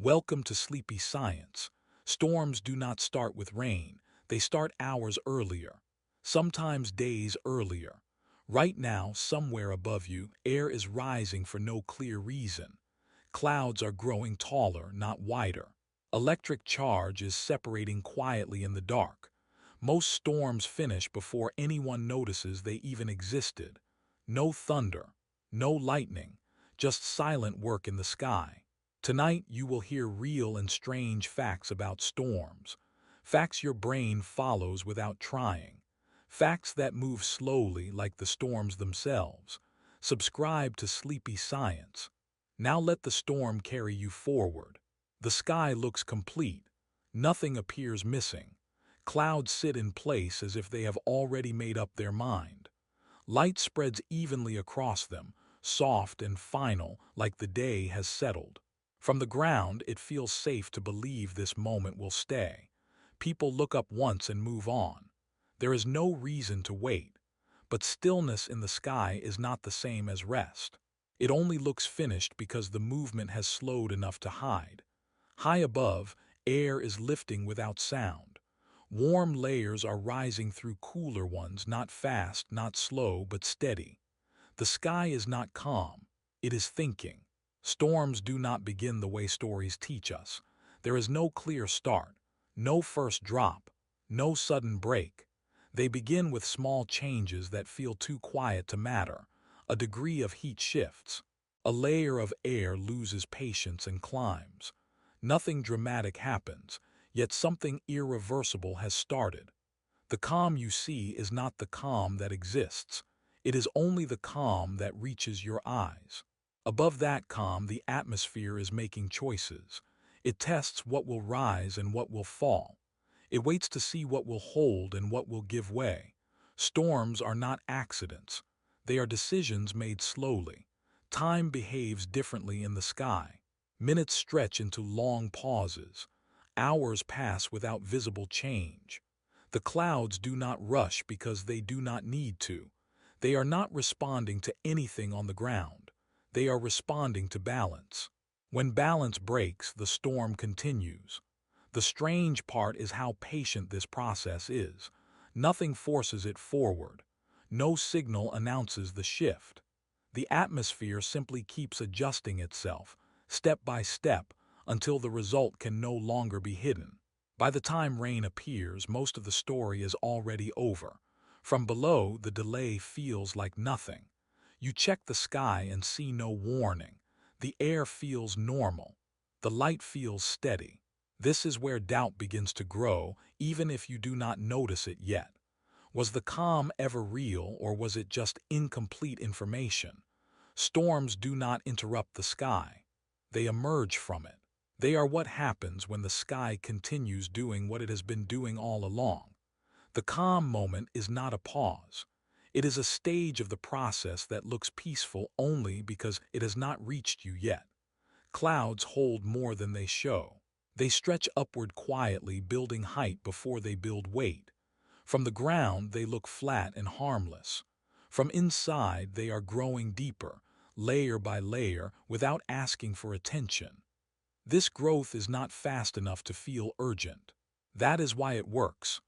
Welcome to Sleepy Science. Storms do not start with rain, they start hours earlier, sometimes days earlier. Right now, somewhere above you, air is rising for no clear reason. Clouds are growing taller, not wider. Electric charge is separating quietly in the dark. Most storms finish before anyone notices they even existed. No thunder, no lightning, just silent work in the sky. Tonight you will hear real and strange facts about storms. Facts your brain follows without trying. Facts that move slowly like the storms themselves. Subscribe to Sleepy Science. Now let the storm carry you forward. The sky looks complete. Nothing appears missing. Clouds sit in place as if they have already made up their mind. Light spreads evenly across them, soft and final, like the day has settled. From the ground, it feels safe to believe this moment will stay. People look up once and move on. There is no reason to wait. But stillness in the sky is not the same as rest. It only looks finished because the movement has slowed enough to hide. High above, air is lifting without sound. Warm layers are rising through cooler ones, not fast, not slow, but steady. The sky is not calm. It is thinking. Storms do not begin the way stories teach us. There is no clear start, no first drop, no sudden break. They begin with small changes that feel too quiet to matter. A degree of heat shifts. A layer of air loses patience and climbs. Nothing dramatic happens, yet something irreversible has started. The calm you see is not the calm that exists. It is only the calm that reaches your eyes. Above that calm, the atmosphere is making choices. It tests what will rise and what will fall. It waits to see what will hold and what will give way. Storms are not accidents. They are decisions made slowly. Time behaves differently in the sky. Minutes stretch into long pauses. Hours pass without visible change. The clouds do not rush because they do not need to. They are not responding to anything on the ground. They are responding to balance. When balance breaks, the storm continues. The strange part is how patient this process is. Nothing forces it forward. No signal announces the shift. The atmosphere simply keeps adjusting itself, step by step, until the result can no longer be hidden. By the time rain appears, most of the story is already over. From below, the delay feels like nothing. You check the sky and see no warning. The air feels normal. The light feels steady. This is where doubt begins to grow, even if you do not notice it yet. Was the calm ever real, or was it just incomplete information? Storms do not interrupt the sky. They emerge from it. They are what happens when the sky continues doing what it has been doing all along. The calm moment is not a pause. It is a stage of the process that looks peaceful only because it has not reached you yet. Clouds hold more than they show. They stretch upward quietly, building height before they build weight. From the ground, they look flat and harmless. From inside, they are growing deeper, layer by layer, without asking for attention. This growth is not fast enough to feel urgent. That is why it works.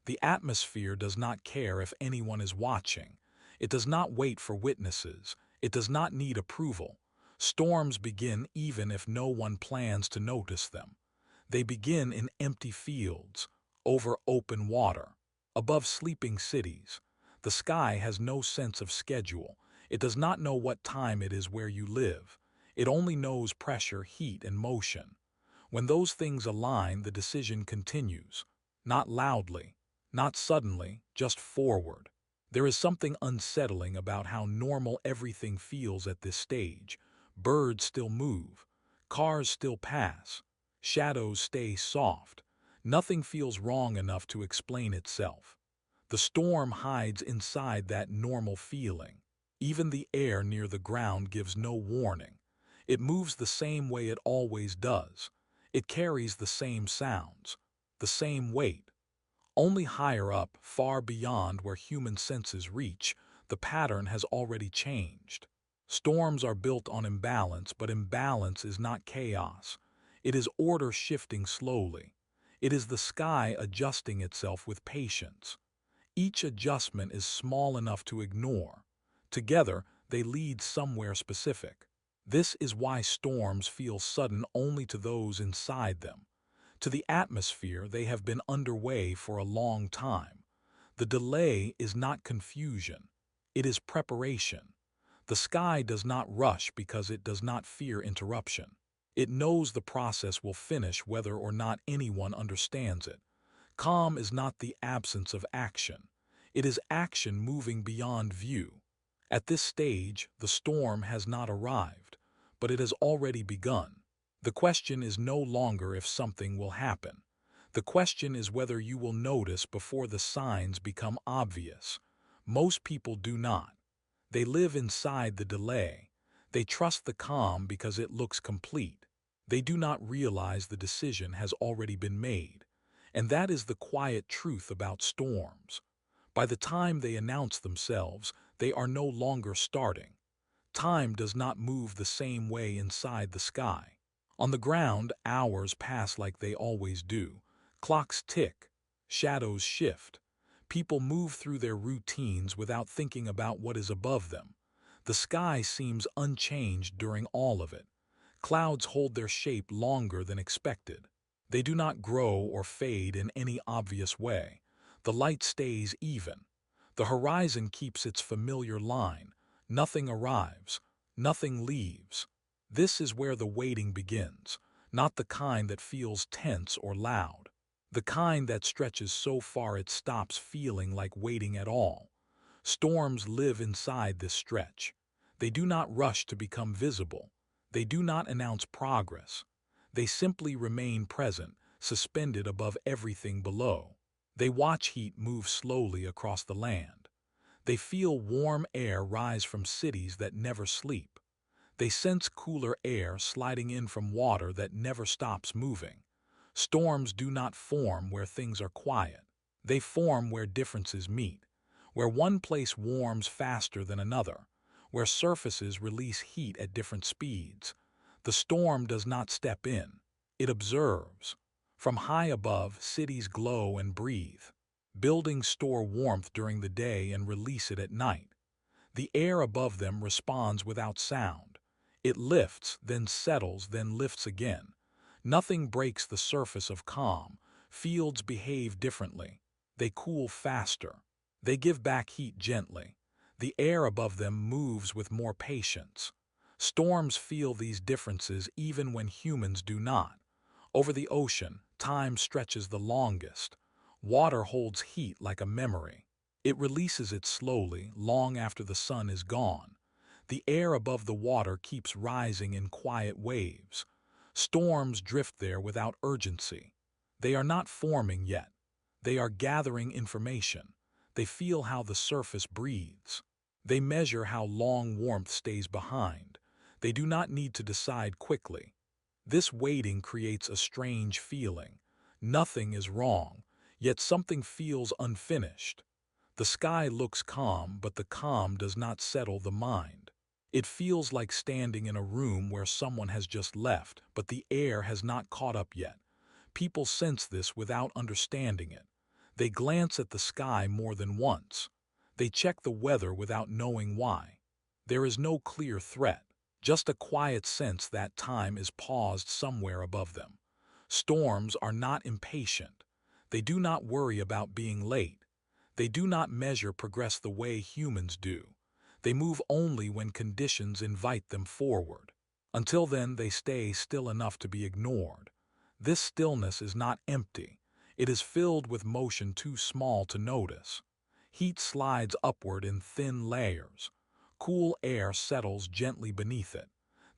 The atmosphere does not care if anyone is watching. It does not wait for witnesses. It does not need approval. Storms begin even if no one plans to notice them. They begin in empty fields, over open water, above sleeping cities. The sky has no sense of schedule. It does not know what time it is where you live. It only knows pressure, heat, and motion. When those things align, the decision continues. Not loudly, not suddenly, just forward. There is something unsettling about how normal everything feels at this stage. Birds still move. Cars still pass. Shadows stay soft. Nothing feels wrong enough to explain itself. The storm hides inside that normal feeling. Even the air near the ground gives no warning. It moves the same way it always does. It carries the same sounds, the same weight. Only higher up, far beyond where human senses reach, the pattern has already changed. Storms are built on imbalance, but imbalance is not chaos. It is order shifting slowly. It is the sky adjusting itself with patience. Each adjustment is small enough to ignore. Together, they lead somewhere specific. This is why storms feel sudden only to those inside them. To the atmosphere, they have been underway for a long time. The delay is not confusion. It is preparation. The sky does not rush because it does not fear interruption. It knows the process will finish whether or not anyone understands it. Calm is not the absence of action. It is action moving beyond view. At this stage, the storm has not arrived, but it has already begun. The question is no longer if something will happen. The question is whether you will notice before the signs become obvious. Most people do not. They live inside the delay. They trust the calm because it looks complete. They do not realize the decision has already been made. And that is the quiet truth about storms. By the time they announce themselves, they are no longer starting. Time does not move the same way inside the sky. On the ground, hours pass like they always do. Clocks tick. Shadows shift. People move through their routines without thinking about what is above them. The sky seems unchanged during all of it. Clouds hold their shape longer than expected. They do not grow or fade in any obvious way. The light stays even. The horizon keeps its familiar line. Nothing arrives. Nothing leaves. This is where the waiting begins, not the kind that feels tense or loud. The kind that stretches so far it stops feeling like waiting at all. Storms live inside this stretch. They do not rush to become visible. They do not announce progress. They simply remain present, suspended above everything below. They watch heat move slowly across the land. They feel warm air rise from cities that never sleep. They sense cooler air sliding in from water that never stops moving. Storms do not form where things are quiet. They form where differences meet, where one place warms faster than another, where surfaces release heat at different speeds. The storm does not step in. It observes. From high above, cities glow and breathe. Buildings store warmth during the day and release it at night. The air above them responds without sound. It lifts, then settles, then lifts again. Nothing breaks the surface of calm. Fields behave differently. They cool faster. They give back heat gently. The air above them moves with more patience. Storms feel these differences even when humans do not. Over the ocean, time stretches the longest. Water holds heat like a memory. It releases it slowly, long after the sun is gone. The air above the water keeps rising in quiet waves. Storms drift there without urgency. They are not forming yet. They are gathering information. They feel how the surface breathes. They measure how long warmth stays behind. They do not need to decide quickly. This waiting creates a strange feeling. Nothing is wrong, yet something feels unfinished. The sky looks calm, but the calm does not settle the mind. It feels like standing in a room where someone has just left, but the air has not caught up yet. People sense this without understanding it. They glance at the sky more than once. They check the weather without knowing why. There is no clear threat, just a quiet sense that time is paused somewhere above them. Storms are not impatient. They do not worry about being late. They do not measure progress the way humans do. They move only when conditions invite them forward. Until then, they stay still enough to be ignored. This stillness is not empty. It is filled with motion too small to notice. Heat slides upward in thin layers. Cool air settles gently beneath it.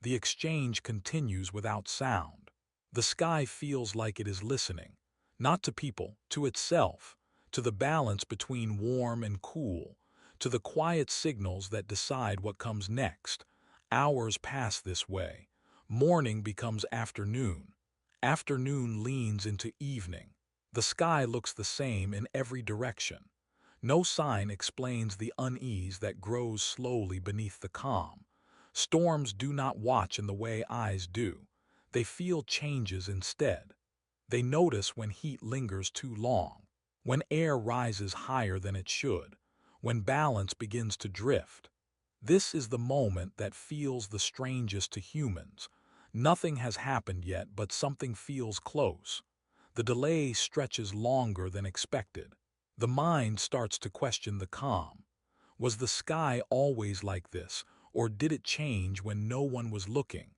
The exchange continues without sound. The sky feels like it is listening, not to people, to itself, to the balance between warm and cool, to the quiet signals that decide what comes next. Hours pass this way. Morning becomes afternoon. Afternoon leans into evening. The sky looks the same in every direction. No sign explains the unease that grows slowly beneath the calm. Storms do not watch in the way eyes do. They feel changes instead. They notice when heat lingers too long, when air rises higher than it should, when balance begins to drift. This is the moment that feels the strangest to humans. Nothing has happened yet, but something feels close. The delay stretches longer than expected. The mind starts to question the calm. Was the sky always like this, or did it change when no one was looking?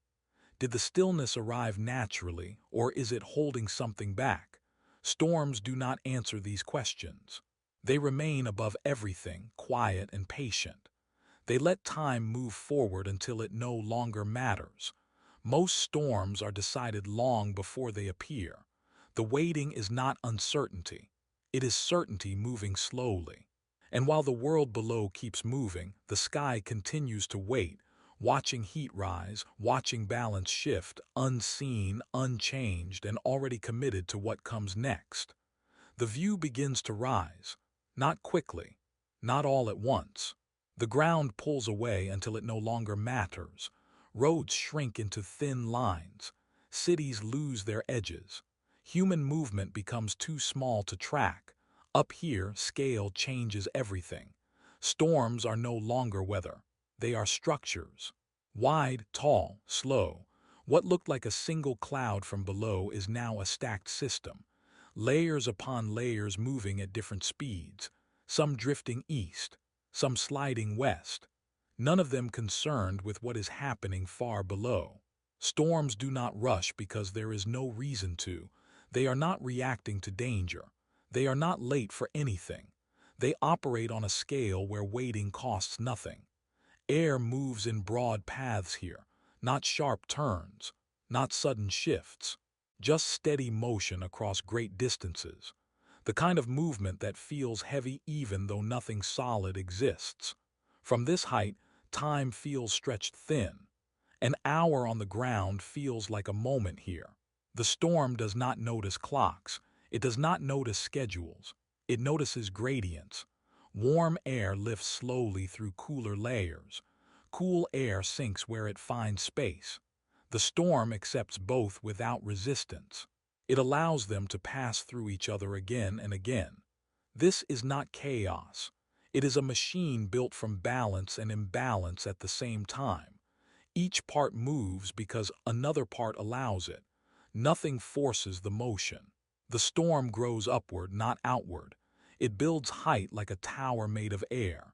Did the stillness arrive naturally, or is it holding something back? Storms do not answer these questions. They remain above everything, quiet and patient. They let time move forward until it no longer matters. Most storms are decided long before they appear. The waiting is not uncertainty. It is certainty moving slowly. And while the world below keeps moving, the sky continues to wait, watching heat rise, watching balance shift, unseen, unchanged, and already committed to what comes next. The view begins to rise, not quickly, not all at once. The ground pulls away until it no longer matters. Roads shrink into thin lines. Cities lose their edges. Human movement becomes too small to track. Up here, scale changes everything. Storms are no longer weather. They are structures. Wide, tall, slow. What looked like a single cloud from below is now a stacked system. Layers upon layers moving at different speeds. Some drifting east, some sliding west. None of them concerned with what is happening far below. Storms do not rush because there is no reason to. They are not reacting to danger. They are not late for anything. They operate on a scale where waiting costs nothing. Air moves in broad paths here, not sharp turns, not sudden shifts, just steady motion across great distances. The kind of movement that feels heavy even though nothing solid exists. From this height, time feels stretched thin. An hour on the ground feels like a moment here. The storm does not notice clocks. It does not notice schedules. It notices gradients. Warm air lifts slowly through cooler layers. Cool air sinks where it finds space. The storm accepts both without resistance. It allows them to pass through each other again and again. This is not chaos. It is a machine built from balance and imbalance at the same time. Each part moves because another part allows it. Nothing forces the motion. The storm grows upward, not outward. It builds height like a tower made of air.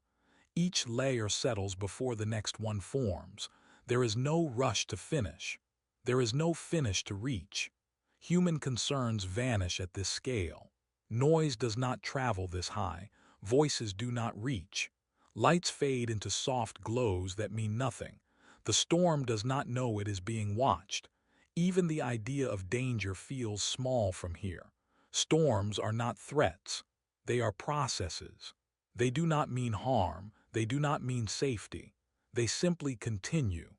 Each layer settles before the next one forms. There is no rush to finish. There is no finish to reach. Human concerns vanish at this scale. Noise does not travel this high. Voices do not reach. Lights fade into soft glows that mean nothing. The storm does not know it is being watched. Even the idea of danger feels small from here. Storms are not threats. They are processes. They do not mean harm. They do not mean safety. They simply continue.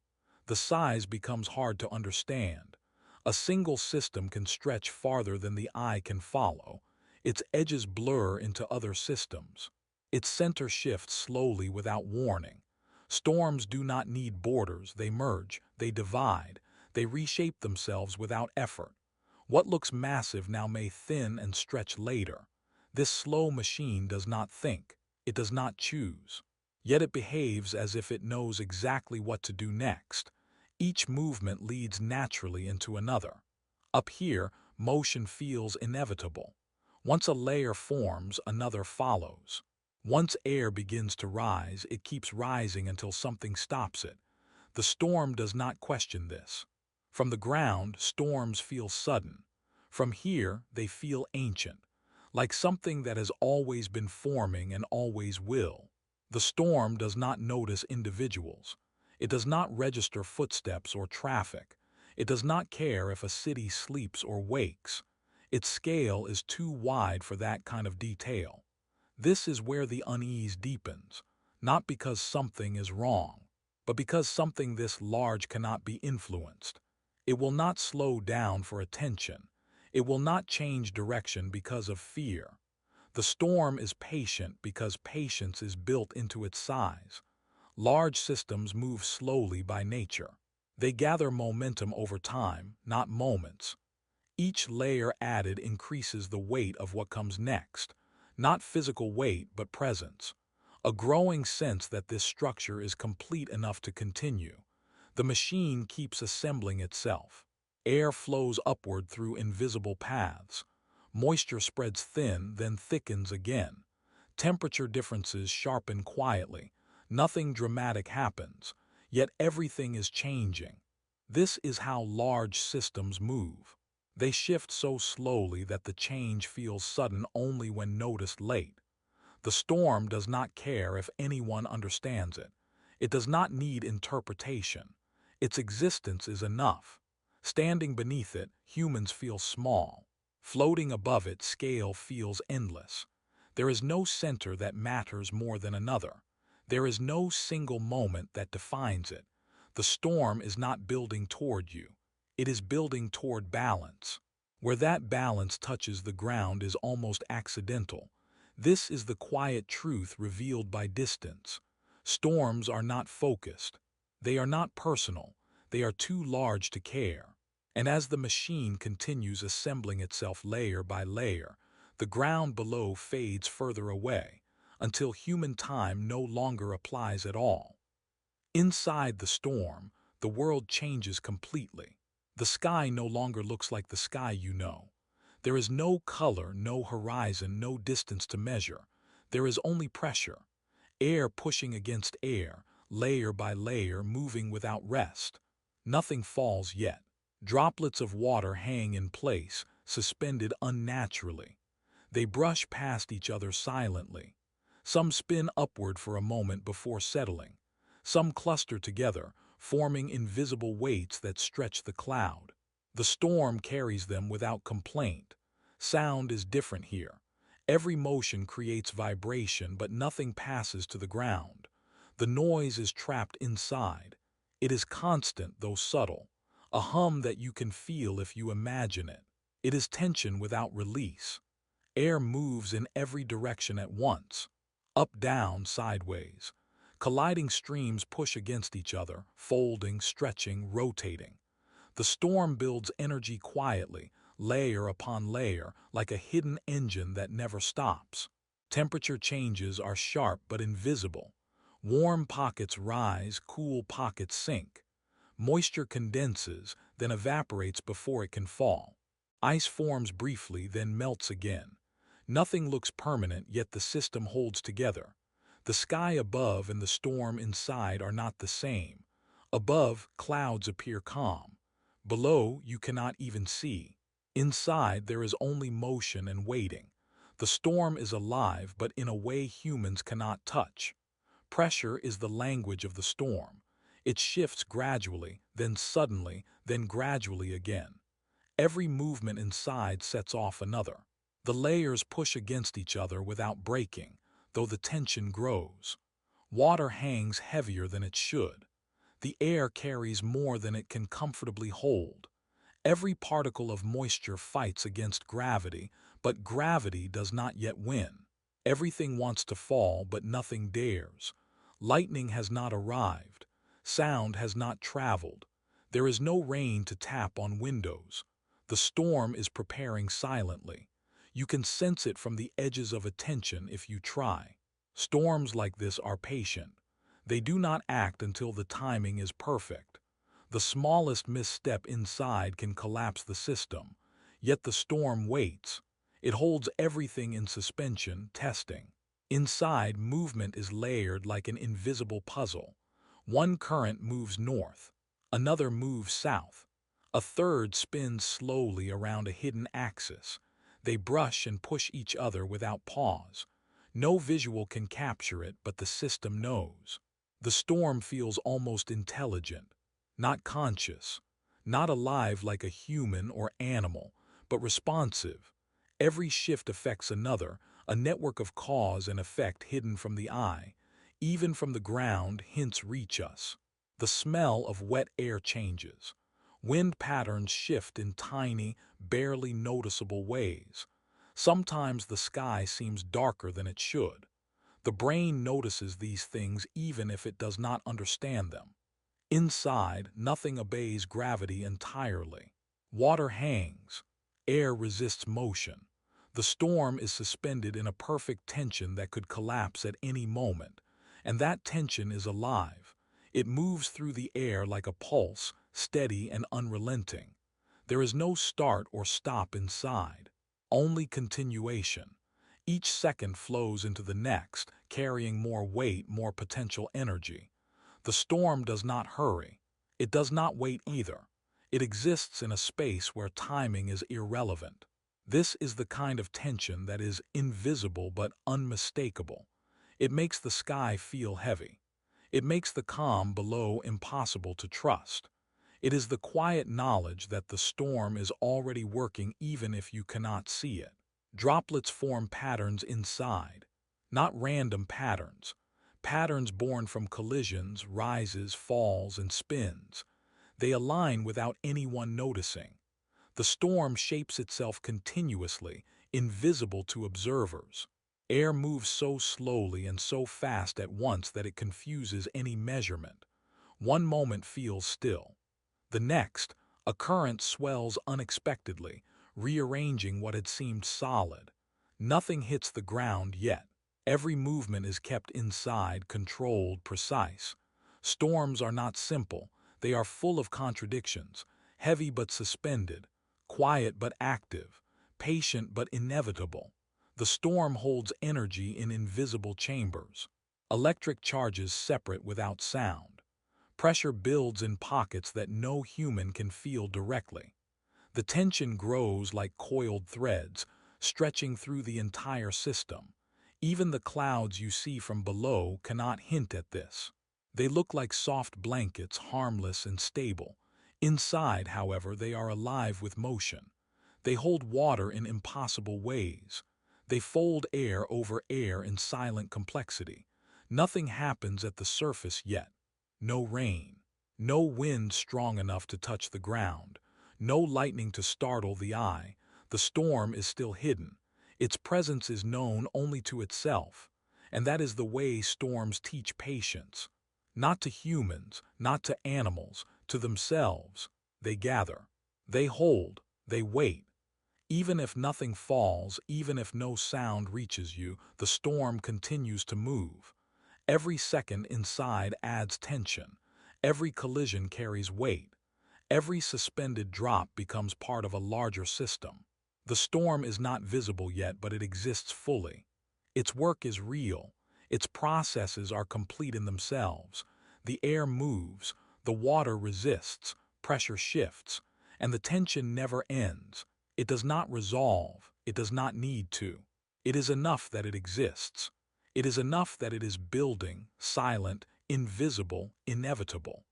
The size becomes hard to understand. A single system can stretch farther than the eye can follow. Its edges blur into other systems. Its center shifts slowly without warning. Storms do not need borders. They merge, they divide, they reshape themselves without effort. What looks massive now may thin and stretch later. This slow machine does not think. It does not choose. Yet it behaves as if it knows exactly what to do next. Each movement leads naturally into another. Up here, motion feels inevitable. Once a layer forms, another follows. Once air begins to rise, it keeps rising until something stops it. The storm does not question this. From the ground, storms feel sudden. From here, they feel ancient, like something that has always been forming and always will. The storm does not notice individuals. It does not register footsteps or traffic. It does not care if a city sleeps or wakes. Its scale is too wide for that kind of detail. This is where the unease deepens, not because something is wrong, but because something this large cannot be influenced. It will not slow down for attention. It will not change direction because of fear. The storm is patient because patience is built into its size. Large systems move slowly by nature. They gather momentum over time, not moments. Each layer added increases the weight of what comes next, not physical weight but presence. A growing sense that this structure is complete enough to continue. The machine keeps assembling itself. Air flows upward through invisible paths. Moisture spreads thin, then thickens again. Temperature differences sharpen quietly. Nothing dramatic happens, yet everything is changing. This is how large systems move. They shift so slowly that the change feels sudden only when noticed late. The storm does not care if anyone understands it. It does not need interpretation. Its existence is enough. Standing beneath it, humans feel small. Floating above it, scale feels endless. There is no center that matters more than another. There is no single moment that defines it. The storm is not building toward you. It is building toward balance. Where that balance touches the ground is almost accidental. This is the quiet truth revealed by distance. Storms are not focused. They are not personal. They are too large to care. And as the machine continues assembling itself layer by layer, the ground below fades further away, until human time no longer applies at all. Inside the storm, the world changes completely. The sky no longer looks like the sky you know. There is no color, no horizon, no distance to measure. There is only pressure. Air pushing against air, layer by layer, moving without rest. Nothing falls yet. Droplets of water hang in place, suspended unnaturally. They brush past each other silently. Some spin upward for a moment before settling. Some cluster together, forming invisible weights that stretch the cloud. The storm carries them without complaint. Sound is different here. Every motion creates vibration, but nothing passes to the ground. The noise is trapped inside. It is constant, though subtle. A hum that you can feel if you imagine it. It is tension without release. Air moves in every direction at once. Up, down, sideways. Colliding streams push against each other, folding, stretching, rotating. The storm builds energy quietly, layer upon layer, like a hidden engine that never stops. Temperature changes are sharp but invisible. Warm pockets rise, cool pockets sink. Moisture condenses, then evaporates before it can fall. Ice forms briefly, then melts again. Nothing looks permanent, yet the system holds together. The sky above and the storm inside are not the same. Above, clouds appear calm. Below, you cannot even see. Inside, there is only motion and waiting. The storm is alive, but in a way humans cannot touch. Pressure is the language of the storm. It shifts gradually, then suddenly, then gradually again. Every movement inside sets off another. The layers push against each other without breaking, though the tension grows. Water hangs heavier than it should. The air carries more than it can comfortably hold. Every particle of moisture fights against gravity, but gravity does not yet win. Everything wants to fall, but nothing dares. Lightning has not arrived. Sound has not traveled. There is no rain to tap on windows. The storm is preparing silently. You can sense it from the edges of attention if you try. Storms like this are patient. They do not act until the timing is perfect. The smallest misstep inside can collapse the system. Yet the storm waits. It holds everything in suspension, testing. Inside, movement is layered like an invisible puzzle. One current moves north. Another moves south. A third spins slowly around a hidden axis. They brush and push each other without pause. No visual can capture it, but the system knows. The storm feels almost intelligent, not conscious, not alive like a human or animal, but responsive. Every shift affects another, a network of cause and effect hidden from the eye. Even from the ground, hints reach us. The smell of wet air changes. Wind patterns shift in tiny, barely noticeable ways. Sometimes the sky seems darker than it should. The brain notices these things even if it does not understand them. Inside, nothing obeys gravity entirely. Water hangs. Air resists motion. The storm is suspended in a perfect tension that could collapse at any moment. And that tension is alive. It moves through the air like a pulse, steady and unrelenting. There is no start or stop inside, only continuation. Each second flows into the next, carrying more weight, more potential energy. The storm does not hurry. It does not wait either. It exists in a space where timing is irrelevant. This is the kind of tension that is invisible but unmistakable. It makes the sky feel heavy. It makes the calm below impossible to trust. It is the quiet knowledge that the storm is already working even if you cannot see it. Droplets form patterns inside, not random patterns. Patterns born from collisions, rises, falls, and spins. They align without anyone noticing. The storm shapes itself continuously, invisible to observers. Air moves so slowly and so fast at once that it confuses any measurement. One moment feels still. The next, a current swells unexpectedly, rearranging what had seemed solid. Nothing hits the ground yet. Every movement is kept inside, controlled, precise. Storms are not simple. They are full of contradictions, heavy but suspended, quiet but active, patient but inevitable. The storm holds energy in invisible chambers. Electric charges separate without sound. Pressure builds in pockets that no human can feel directly. The tension grows like coiled threads, stretching through the entire system. Even the clouds you see from below cannot hint at this. They look like soft blankets, harmless and stable. Inside, however, they are alive with motion. They hold water in impossible ways. They fold air over air in silent complexity. Nothing happens at the surface yet. No rain. No wind strong enough to touch the ground. No lightning to startle the eye. The storm is still hidden. Its presence is known only to itself. And that is the way storms teach patience. Not to humans, not to animals, to themselves. They gather. They hold. They wait. Even if nothing falls, even if no sound reaches you, the storm continues to move. Every second inside adds tension. Every collision carries weight. Every suspended drop becomes part of a larger system. The storm is not visible yet, but it exists fully. Its work is real. Its processes are complete in themselves. The air moves, the water resists, pressure shifts, and the tension never ends. It does not resolve. It does not need to. It is enough that it exists. It is enough that it is building, silent, invisible, inevitable.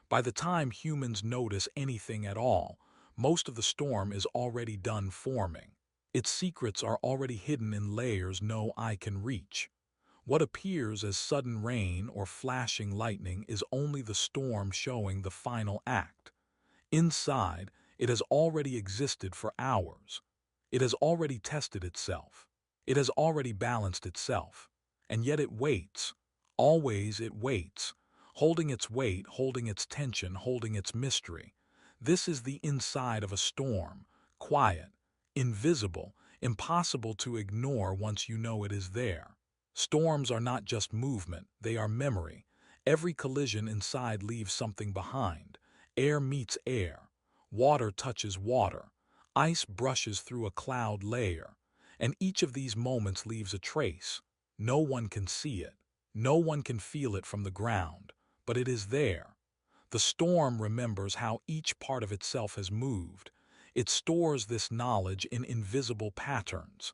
By the time humans notice anything at all, most of the storm is already done forming. Its secrets are already hidden in layers no eye can reach. What appears as sudden rain or flashing lightning is only the storm showing the final act. Inside, it has already existed for hours. It has already tested itself. It has already balanced itself. And yet it waits. Always it waits, holding its weight, holding its tension, holding its mystery. This is the inside of a storm, quiet, invisible, impossible to ignore once you know it is there. Storms are not just movement, they are memory. Every collision inside leaves something behind. Air meets air. Water touches water. Ice brushes through a cloud layer. And each of these moments leaves a trace. No one can see it. No one can feel it from the ground. But it is there. The storm remembers how each part of itself has moved. It stores this knowledge in invisible patterns.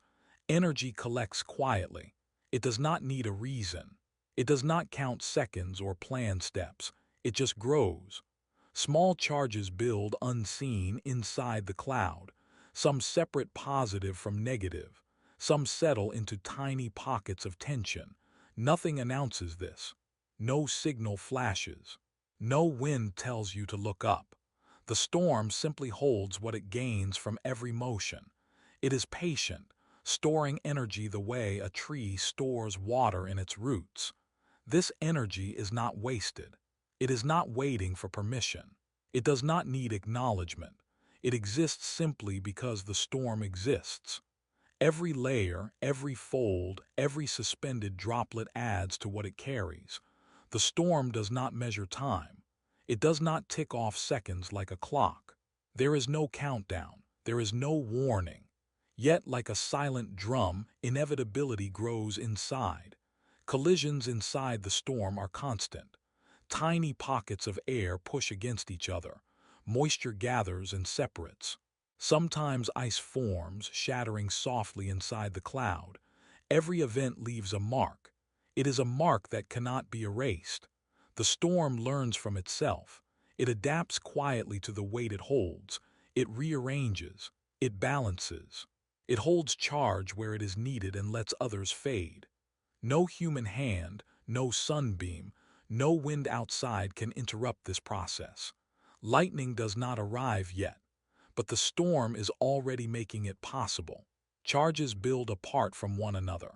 Energy collects quietly. It does not need a reason. It does not count seconds or plan steps. It just grows. Small charges build unseen inside the cloud. Some separate positive from negative. Some settle into tiny pockets of tension. Nothing announces this. No signal flashes. No wind tells you to look up. The storm simply holds what it gains from every motion. It is patient, storing energy the way a tree stores water in its roots. This energy is not wasted. It is not waiting for permission. It does not need acknowledgement. It exists simply because the storm exists. Every layer, every fold, every suspended droplet adds to what it carries. The storm does not measure time. It does not tick off seconds like a clock. There is no countdown. There is no warning. Yet, like a silent drum, inevitability grows inside. Collisions inside the storm are constant. Tiny pockets of air push against each other. Moisture gathers and separates. Sometimes ice forms, shattering softly inside the cloud. Every event leaves a mark. It is a mark that cannot be erased. The storm learns from itself. It adapts quietly to the weight it holds. It rearranges. It balances. It holds charge where it is needed and lets others fade. No human hand, no sunbeam, no wind outside can interrupt this process. Lightning does not arrive yet, but the storm is already making it possible. Charges build apart from one another.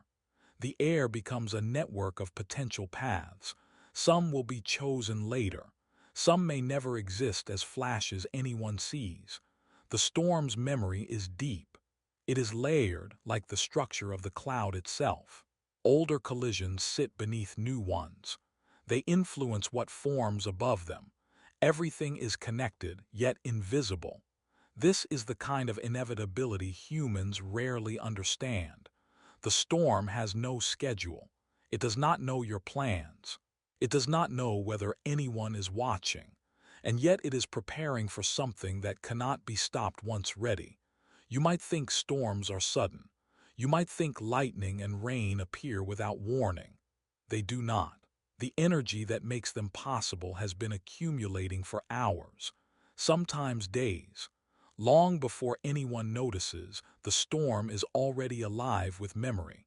The air becomes a network of potential paths. Some will be chosen later. Some may never exist as flashes anyone sees. The storm's memory is deep. It is layered like the structure of the cloud itself. Older collisions sit beneath new ones. They influence what forms above them. Everything is connected, yet invisible. This is the kind of inevitability humans rarely understand. The storm has no schedule. It does not know your plans. It does not know whether anyone is watching. And yet it is preparing for something that cannot be stopped once ready. You might think storms are sudden. You might think lightning and rain appear without warning. They do not. The energy that makes them possible has been accumulating for hours, sometimes days. Long before anyone notices, the storm is already alive with memory.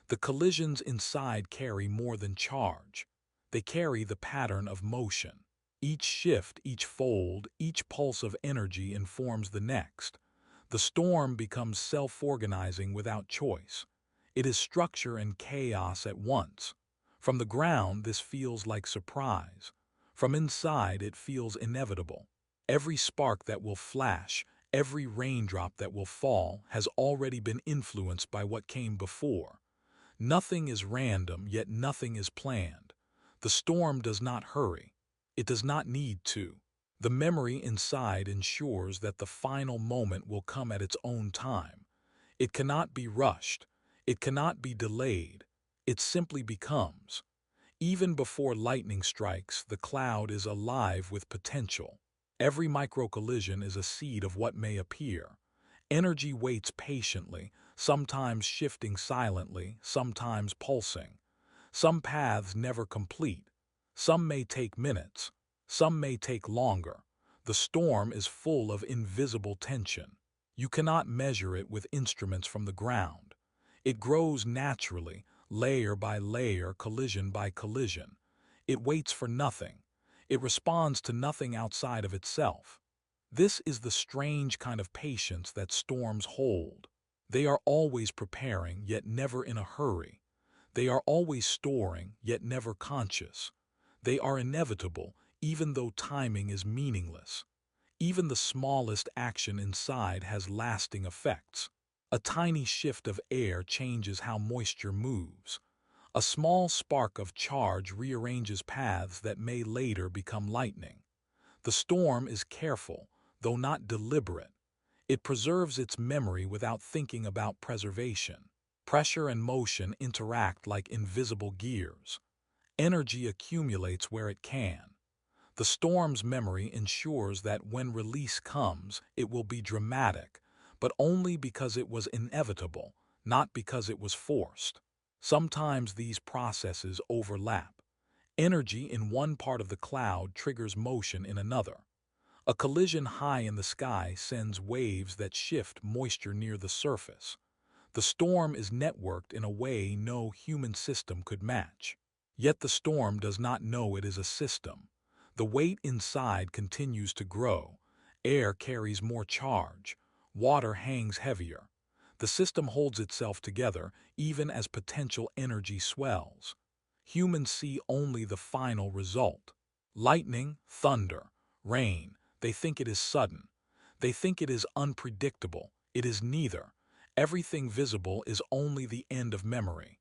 The collisions inside carry more than charge. They carry the pattern of motion. Each shift, each fold, each pulse of energy informs the next. The storm becomes self-organizing without choice. It is structure and chaos at once. From the ground, this feels like surprise. From inside, it feels inevitable. Every spark that will flash, every raindrop that will fall, has already been influenced by what came before. Nothing is random, yet nothing is planned. The storm does not hurry. It does not need to. The memory inside ensures that the final moment will come at its own time. It cannot be rushed. It cannot be delayed. It simply becomes. Even before lightning strikes, the cloud is alive with potential. Every micro-collision is a seed of what may appear. Energy waits patiently, sometimes shifting silently, sometimes pulsing. Some paths never complete. Some may take minutes. Some may take longer. The storm is full of invisible tension. You cannot measure it with instruments from the ground. It grows naturally, layer by layer, collision by collision. It waits for nothing. It responds to nothing outside of itself. This is the strange kind of patience that storms hold. They are always preparing, yet never in a hurry. They are always storing, yet never conscious. They are inevitable, even though timing is meaningless. Even the smallest action inside has lasting effects. A tiny shift of air changes how moisture moves. A small spark of charge rearranges paths that may later become lightning. The storm is careful, though not deliberate. It preserves its memory without thinking about preservation. Pressure and motion interact like invisible gears. Energy accumulates where it can. The storm's memory ensures that when release comes, it will be dramatic, but only because it was inevitable, not because it was forced. Sometimes these processes overlap. Energy in one part of the cloud triggers motion in another. A collision high in the sky sends waves that shift moisture near the surface. The storm is networked in a way no human system could match. Yet the storm does not know it is a system. The weight inside continues to grow. Air carries more charge. Water hangs heavier. The system holds itself together even as potential energy swells. Humans see only the final result. Lightning, thunder, rain, they think it is sudden. They think it is unpredictable. It is neither. Everything visible is only the end of memory.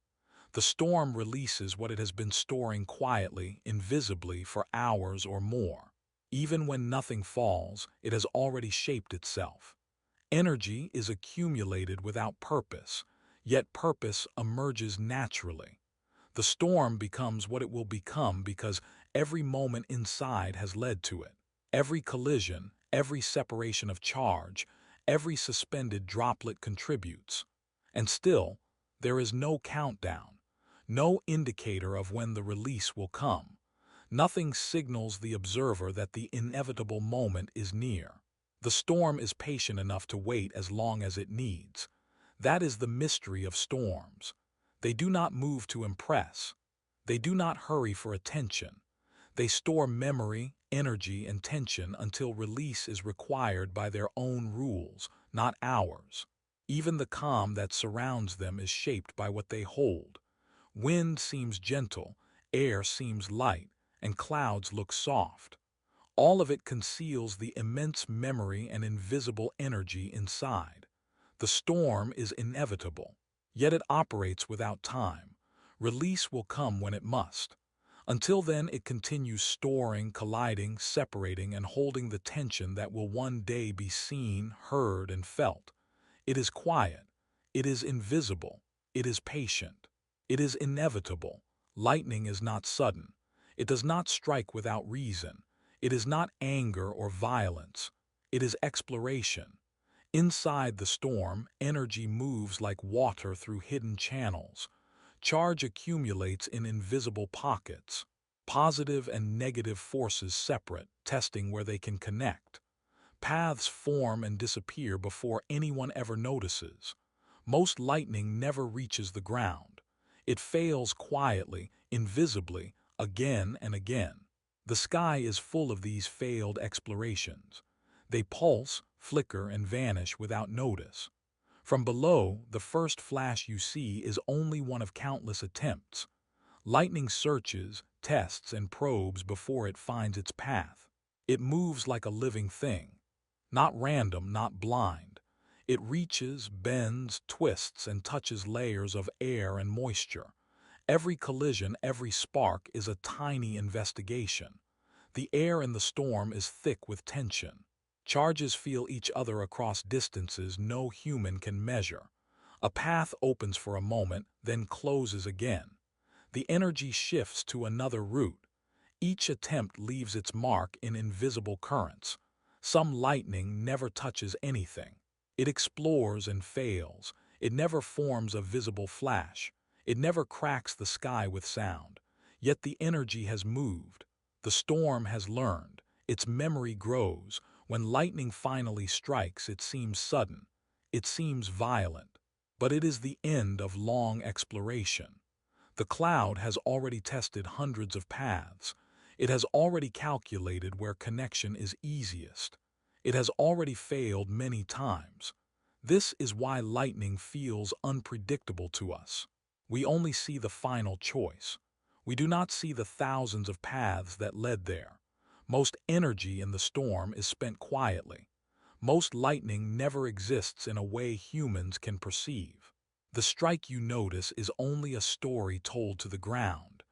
The storm releases what it has been storing quietly, invisibly, for hours or more. Even when nothing falls, it has already shaped itself. Energy is accumulated without purpose, yet purpose emerges naturally. The storm becomes what it will become because every moment inside has led to it. Every collision, every separation of charge, every suspended droplet contributes. And still, there is no countdown, no indicator of when the release will come. Nothing signals the observer that the inevitable moment is near. The storm is patient enough to wait as long as it needs. That is the mystery of storms. They do not move to impress. They do not hurry for attention. They store memory, energy, and tension until release is required by their own rules, not ours. Even the calm that surrounds them is shaped by what they hold. Wind seems gentle, air seems light, and clouds look soft. All of it conceals the immense memory and invisible energy inside. The storm is inevitable, yet it operates without time. Release will come when it must. Until then, it continues storing, colliding, separating, and holding the tension that will one day be seen, heard, and felt. It is quiet. It is invisible. It is patient. It is inevitable. Lightning is not sudden. It does not strike without reason. It is not anger or violence. It is exploration. Inside the storm, energy moves like water through hidden channels. Charge accumulates in invisible pockets. Positive and negative forces separate, testing where they can connect. Paths form and disappear before anyone ever notices. Most lightning never reaches the ground. It fails quietly, invisibly, again and again. The sky is full of these failed explorations. They pulse, flicker, and vanish without notice. From below, the first flash you see is only one of countless attempts. Lightning searches, tests, and probes before it finds its path. It moves like a living thing. Not random, not blind. It reaches, bends, twists, and touches layers of air and moisture. Every collision, every spark is a tiny investigation. The air in the storm is thick with tension. Charges feel each other across distances no human can measure. A path opens for a moment, then closes again. The energy shifts to another route. Each attempt leaves its mark in invisible currents. Some lightning never touches anything. It explores and fails. It never forms a visible flash. It never cracks the sky with sound. Yet the energy has moved. The storm has learned. Its memory grows. When lightning finally strikes, it seems sudden. It seems violent. But it is the end of long exploration. The cloud has already tested hundreds of paths. It has already calculated where connection is easiest. It has already failed many times. This is why lightning feels unpredictable to us. We only see the final choice. We do not see the thousands of paths that led there. Most energy in the storm is spent quietly. Most lightning never exists in a way humans can perceive. The strike you notice is only a story told to the ground.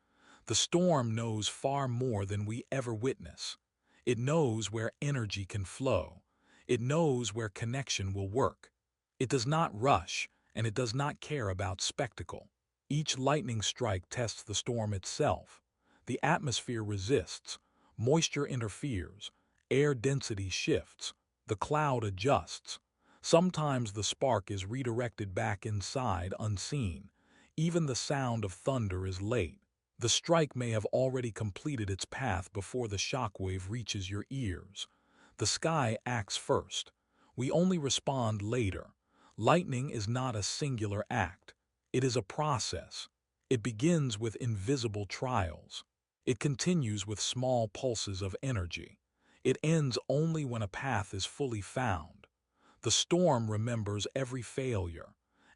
The storm knows far more than we ever witness. It knows where energy can flow. It knows where connection will work. It does not rush, and it does not care about spectacle. Each lightning strike tests the storm itself. The atmosphere resists. Moisture interferes. Air density shifts. The cloud adjusts. Sometimes the spark is redirected back inside unseen. Even the sound of thunder is late. The strike may have already completed its path before the shockwave reaches your ears. The sky acts first. We only respond later. Lightning is not a singular act. It is a process. It begins with invisible trials. It continues with small pulses of energy. It ends only when a path is fully found. The storm remembers every failure.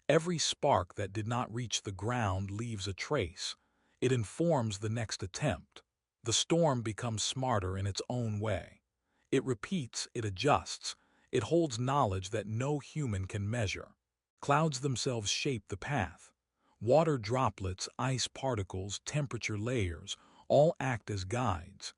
Every spark that did not reach the ground leaves a trace. It informs the next attempt. The storm becomes smarter in its own way. It repeats, it adjusts, it holds knowledge that no human can measure. Clouds themselves shape the path. Water droplets, ice particles, temperature layers, all act as guides.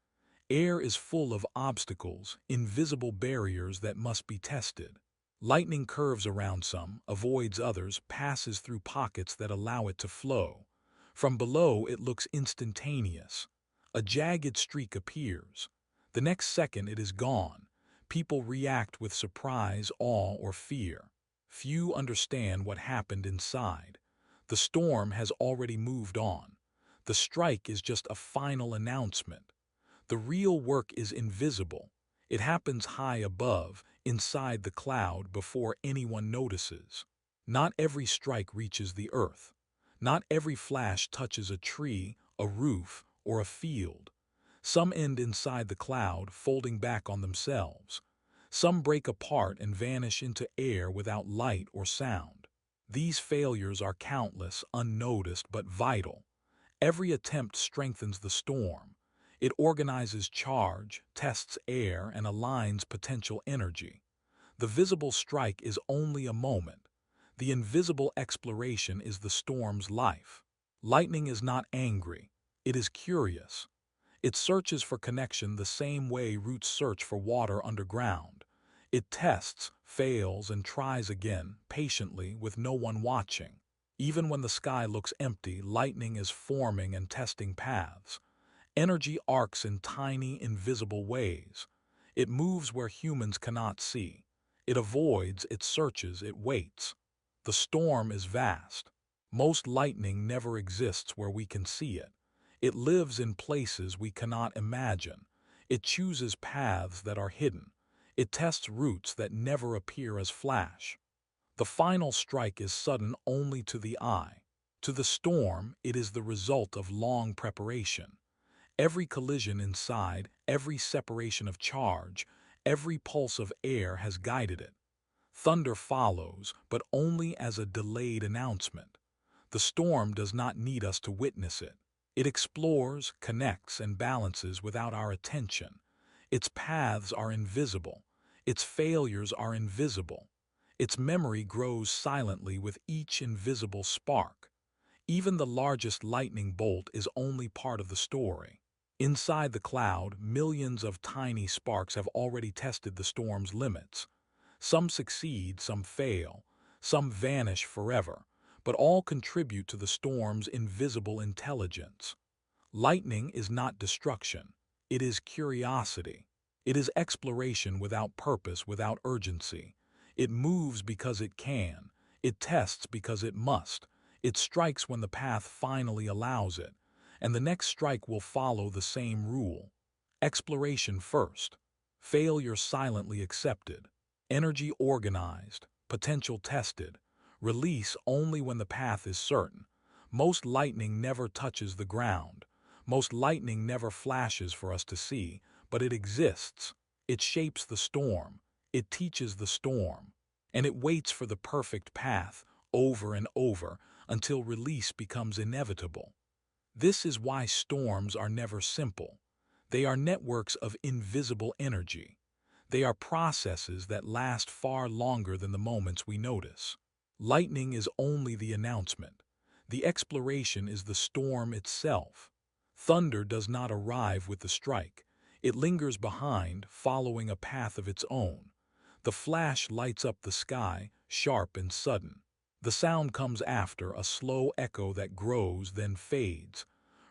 Air is full of obstacles, invisible barriers that must be tested. Lightning curves around some, avoids others, passes through pockets that allow it to flow. From below, it looks instantaneous. A jagged streak appears. The next second, it is gone. People react with surprise, awe, or fear. Few understand what happened inside. The storm has already moved on. The strike is just a final announcement. The real work is invisible. It happens high above, inside the cloud, before anyone notices. Not every strike reaches the earth. Not every flash touches a tree, a roof, or a field. Some end inside the cloud, folding back on themselves. Some break apart and vanish into air without light or sound. These failures are countless, unnoticed, but vital. Every attempt strengthens the storm. It organizes charge, tests air, and aligns potential energy. The visible strike is only a moment. The invisible exploration is the storm's life. Lightning is not angry. It is curious. It searches for connection the same way roots search for water underground. It tests, fails, and tries again, patiently, with no one watching. Even when the sky looks empty, lightning is forming and testing paths. Energy arcs in tiny, invisible ways. It moves where humans cannot see. It avoids, it searches, it waits. The storm is vast. Most lightning never exists where we can see it. It lives in places we cannot imagine. It chooses paths that are hidden. It tests routes that never appear as flash. The final strike is sudden only to the eye. To the storm, it is the result of long preparation. Every collision inside, every separation of charge, every pulse of air has guided it. Thunder follows, but only as a delayed announcement. The storm does not need us to witness it. It explores, connects, and balances without our attention. Its paths are invisible. Its failures are invisible. Its memory grows silently with each invisible spark. Even the largest lightning bolt is only part of the story. Inside the cloud, millions of tiny sparks have already tested the storm's limits. Some succeed, some fail, some vanish forever, but all contribute to the storm's invisible intelligence. Lightning is not destruction. It is curiosity. It is exploration without purpose, without urgency. It moves because it can. It tests because it must. It strikes when the path finally allows it. And the next strike will follow the same rule. Exploration first. Failure silently accepted. Energy organized. Potential tested. Release only when the path is certain. Most lightning never touches the ground. Most lightning never flashes for us to see, but it exists. It shapes the storm. It teaches the storm. And it waits for the perfect path, over and over, until release becomes inevitable. This is why storms are never simple. They are networks of invisible energy. They are processes that last far longer than the moments we notice. Lightning is only the announcement. The exploration is the storm itself. Thunder does not arrive with the strike. It lingers behind, following a path of its own. The flash lights up the sky, sharp and sudden. The sound comes after, a slow echo that grows, then fades.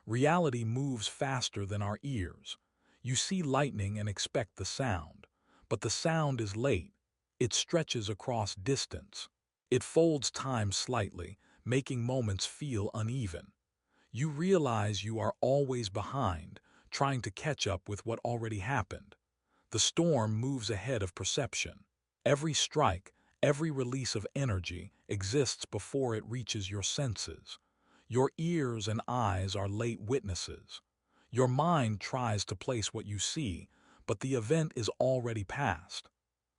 Reality moves faster than our ears. You see lightning and expect the sound. But the sound is late. It stretches across distance. It folds time slightly, making moments feel uneven. You realize you are always behind, trying to catch up with what already happened. The storm moves ahead of perception. Every strike, every release of energy exists before it reaches your senses. Your ears and eyes are late witnesses. Your mind tries to place what you see, but the event is already past.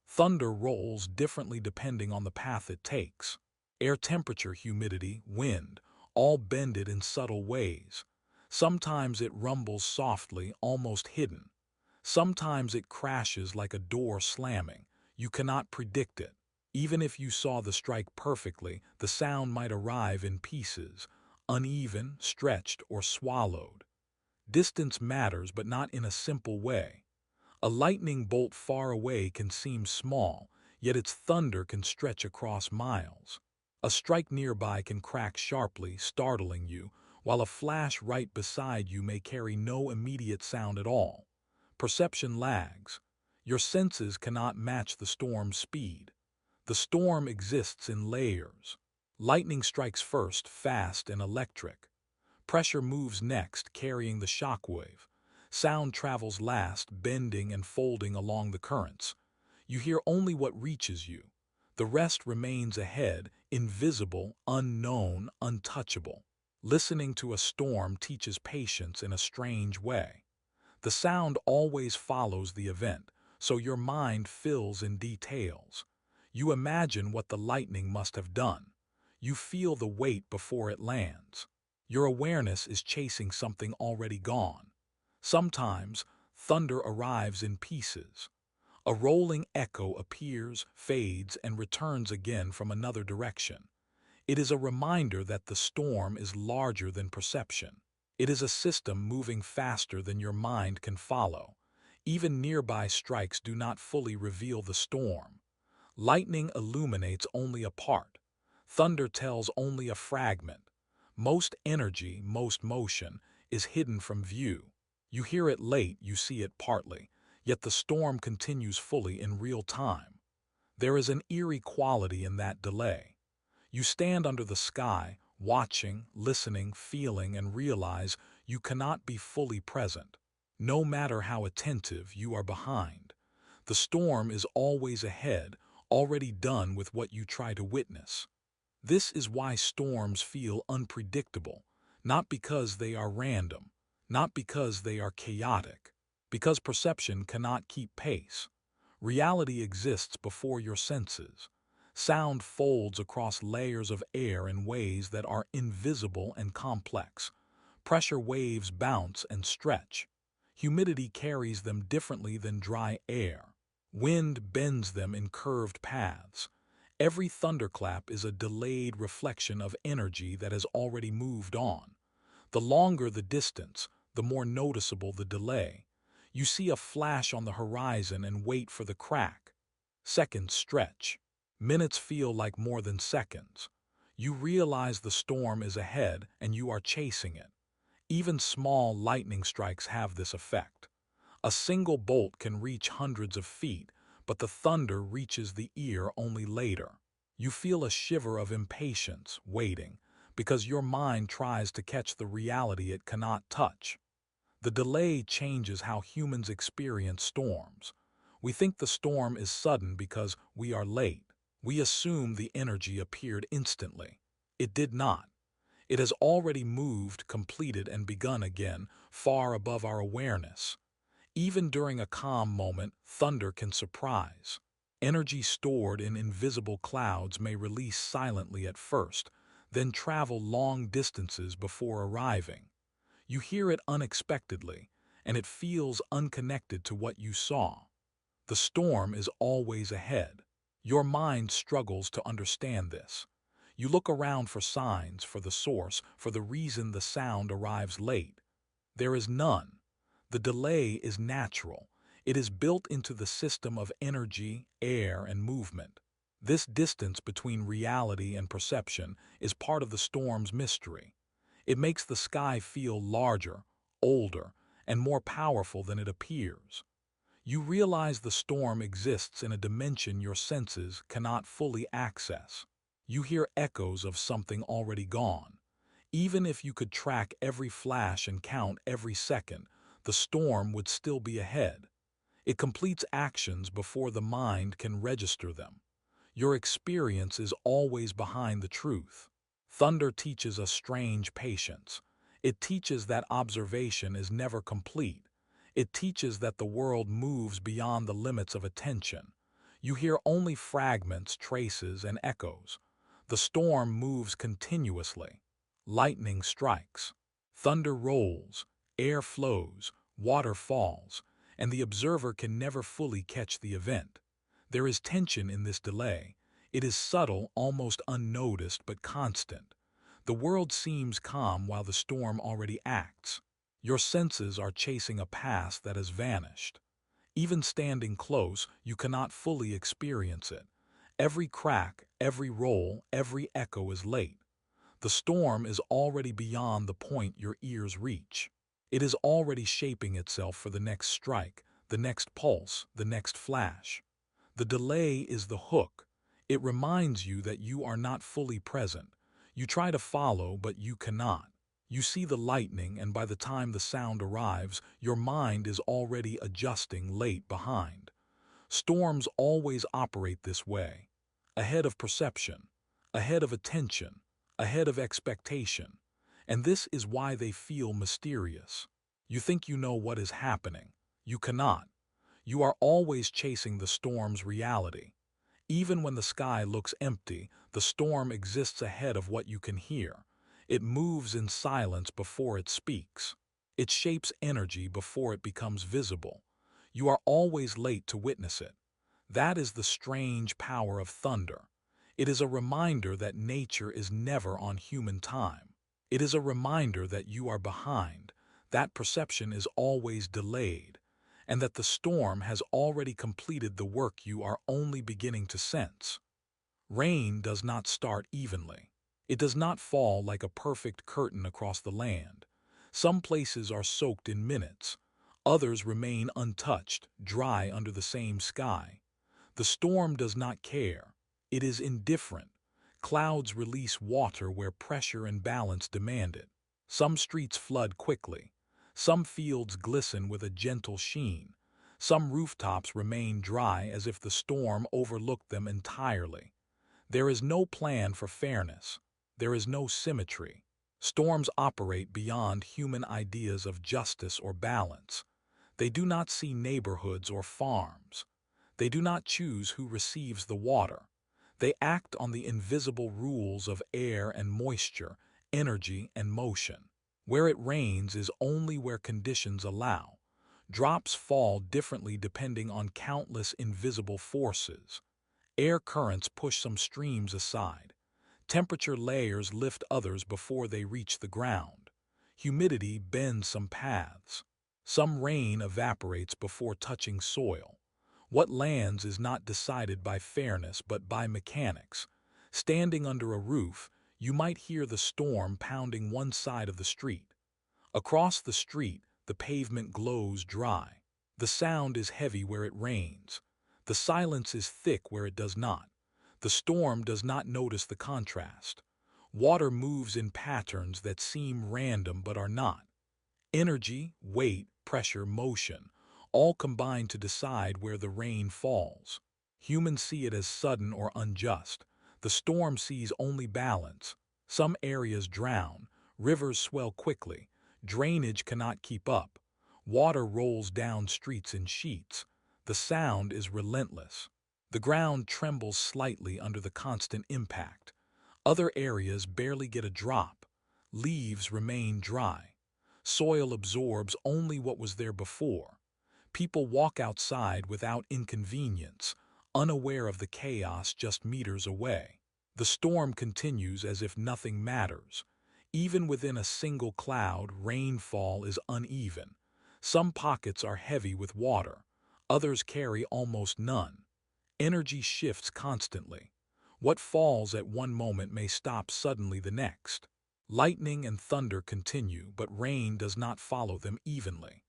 Thunder rolls differently depending on the path it takes. Air temperature, humidity, wind, all bend it in subtle ways. Sometimes it rumbles softly, almost hidden. Sometimes it crashes like a door slamming. You cannot predict it. Even if you saw the strike perfectly, the sound might arrive in pieces, uneven, stretched, or swallowed. Distance matters, but not in a simple way. A lightning bolt far away can seem small, yet its thunder can stretch across miles. A strike nearby can crack sharply, startling you, while a flash right beside you may carry no immediate sound at all. Perception lags. Your senses cannot match the storm's speed. The storm exists in layers. Lightning strikes first, fast and electric. Pressure moves next, carrying the shockwave. Sound travels last, bending and folding along the currents. You hear only what reaches you. The rest remains ahead, invisible, unknown, untouchable. Listening to a storm teaches patience in a strange way. The sound always follows the event, so your mind fills in details. You imagine what the lightning must have done. You feel the weight before it lands. Your awareness is chasing something already gone. Sometimes, thunder arrives in pieces. A rolling echo appears, fades, and returns again from another direction. It is a reminder that the storm is larger than perception. It is a system moving faster than your mind can follow. Even nearby strikes do not fully reveal the storm. Lightning illuminates only a part. Thunder tells only a fragment. Most energy, most motion, is hidden from view. You hear it late, you see it partly, yet the storm continues fully in real time. There is an eerie quality in that delay. You stand under the sky, watching, listening, feeling, and realize you cannot be fully present. No matter how attentive, you are behind. The storm is always ahead, already done with what you try to witness. This is why storms feel unpredictable, not because they are random, not because they are chaotic, because perception cannot keep pace. Reality exists before your senses. Sound folds across layers of air in ways that are invisible and complex. Pressure waves bounce and stretch. Humidity carries them differently than dry air. Wind bends them in curved paths. Every thunderclap is a delayed reflection of energy that has already moved on. The longer the distance, the more noticeable the delay. You see a flash on the horizon and wait for the crack. Seconds stretch. Minutes feel like more than seconds. You realize the storm is ahead and you are chasing it. Even small lightning strikes have this effect. A single bolt can reach hundreds of feet, but the thunder reaches the ear only later. You feel a shiver of impatience, waiting, because your mind tries to catch the reality it cannot touch. The delay changes how humans experience storms. We think the storm is sudden because we are late. We assume the energy appeared instantly. It did not. It has already moved, completed, and begun again, far above our awareness. Even during a calm moment, thunder can surprise. Energy stored in invisible clouds may release silently at first, then travel long distances before arriving. You hear it unexpectedly, and it feels unconnected to what you saw. The storm is always ahead. Your mind struggles to understand this. You look around for signs, for the source, for the reason the sound arrives late. There is none. The delay is natural. It is built into the system of energy, air, and movement. This distance between reality and perception is part of the storm's mystery. It makes the sky feel larger, older, and more powerful than it appears. You realize the storm exists in a dimension your senses cannot fully access. You hear echoes of something already gone. Even if you could track every flash and count every second, the storm would still be ahead. It completes actions before the mind can register them. Your experience is always behind the truth. Thunder teaches a strange patience. It teaches that observation is never complete. It teaches that the world moves beyond the limits of attention. You hear only fragments, traces, and echoes. The storm moves continuously. Lightning strikes. Thunder rolls, air flows, water falls, and the observer can never fully catch the event. There is tension in this delay. It is subtle, almost unnoticed, but constant. The world seems calm while the storm already acts. Your senses are chasing a past that has vanished. Even standing close, you cannot fully experience it. Every crack, every roll, every echo is late. The storm is already beyond the point your ears reach. It is already shaping itself for the next strike, the next pulse, the next flash. The delay is the hook. It reminds you that you are not fully present. You try to follow, but you cannot. You see the lightning, and by the time the sound arrives, your mind is already adjusting late behind. Storms always operate this way. Ahead of perception, ahead of attention, ahead of expectation. And this is why they feel mysterious. You think you know what is happening. You cannot. You are always chasing the storm's reality. Even when the sky looks empty, the storm exists ahead of what you can hear. It moves in silence before it speaks. It shapes energy before it becomes visible. You are always late to witness it. That is the strange power of thunder. It is a reminder that nature is never on human time. It is a reminder that you are behind, that perception is always delayed, and that the storm has already completed the work you are only beginning to sense. Rain does not start evenly. It does not fall like a perfect curtain across the land. Some places are soaked in minutes. Others remain untouched, dry under the same sky. The storm does not care. It is indifferent. Clouds release water where pressure and balance demand it. Some streets flood quickly. Some fields glisten with a gentle sheen. Some rooftops remain dry as if the storm overlooked them entirely. There is no plan for fairness. There is no symmetry. Storms operate beyond human ideas of justice or balance. They do not see neighborhoods or farms. They do not choose who receives the water. They act on the invisible rules of air and moisture, energy and motion. Where it rains is only where conditions allow. Drops fall differently depending on countless invisible forces. Air currents push some streams aside. Temperature layers lift others before they reach the ground. Humidity bends some paths. Some rain evaporates before touching soil. What lands is not decided by fairness but by mechanics. Standing under a roof, you might hear the storm pounding one side of the street. Across the street, the pavement glows dry. The sound is heavy where it rains. The silence is thick where it does not. The storm does not notice the contrast. Water moves in patterns that seem random but are not. Energy, weight, pressure, motion, all combine to decide where the rain falls. Humans see it as sudden or unjust. The storm sees only balance. Some areas drown, rivers swell quickly, drainage cannot keep up. Water rolls down streets in sheets. The sound is relentless. The ground trembles slightly under the constant impact. Other areas barely get a drop. Leaves remain dry. Soil absorbs only what was there before. People walk outside without inconvenience, unaware of the chaos just meters away. The storm continues as if nothing matters. Even within a single cloud, rainfall is uneven. Some pockets are heavy with water. Others carry almost none. Energy shifts constantly. What falls at one moment may stop suddenly the next. Lightning and thunder continue, but rain does not follow them evenly.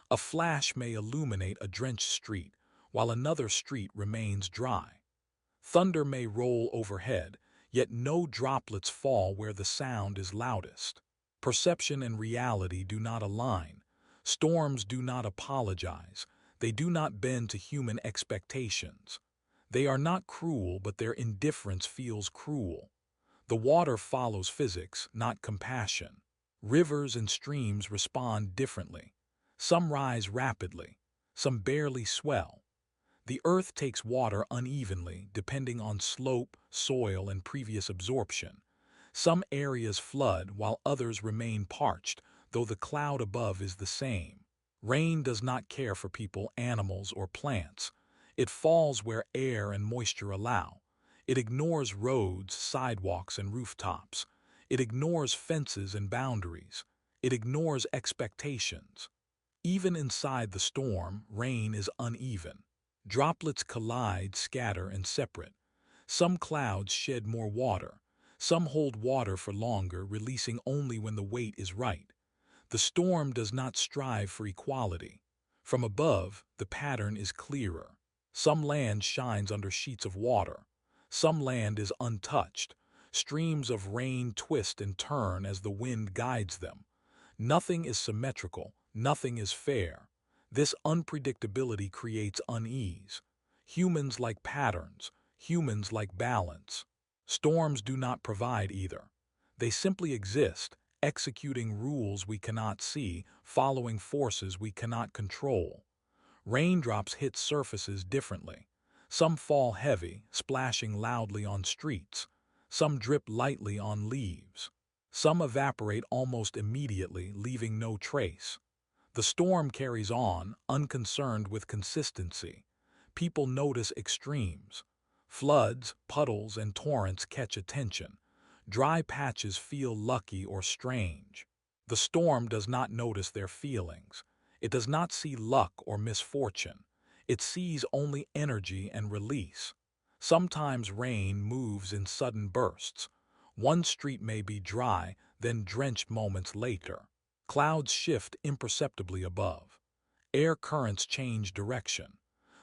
A flash may illuminate a drenched street, while another street remains dry. Thunder may roll overhead, yet no droplets fall where the sound is loudest. Perception and reality do not align. Storms do not apologize. They do not bend to human expectations. They are not cruel, but their indifference feels cruel. The water follows physics, not compassion. Rivers and streams respond differently. Some rise rapidly, some barely swell. The earth takes water unevenly, depending on slope, soil, and previous absorption. Some areas flood while others remain parched, though the cloud above is the same. Rain does not care for people, animals, or plants. It falls where air and moisture allow. It ignores roads, sidewalks, and rooftops. It ignores fences and boundaries. It ignores expectations. Even inside the storm, rain is uneven. Droplets collide, scatter, and separate. Some clouds shed more water. Some hold water for longer, releasing only when the weight is right. The storm does not strive for equality. From above, the pattern is clearer. Some land shines under sheets of water. Some land is untouched. Streams of rain twist and turn as the wind guides them. Nothing is symmetrical. Nothing is fair. This unpredictability creates unease. Humans like patterns. Humans like balance. Storms do not provide either. They simply exist, executing rules we cannot see, following forces we cannot control. Raindrops hit surfaces differently. Some fall heavy, splashing loudly on streets. Some drip lightly on leaves. Some evaporate almost immediately, leaving no trace. The storm carries on, unconcerned with consistency. People notice extremes. Floods, puddles, and torrents catch attention. Dry patches feel lucky or strange. The storm does not notice their feelings. It does not see luck or misfortune. It sees only energy and release. Sometimes rain moves in sudden bursts. One street may be dry, then drenched moments later. Clouds shift imperceptibly above. Air currents change direction.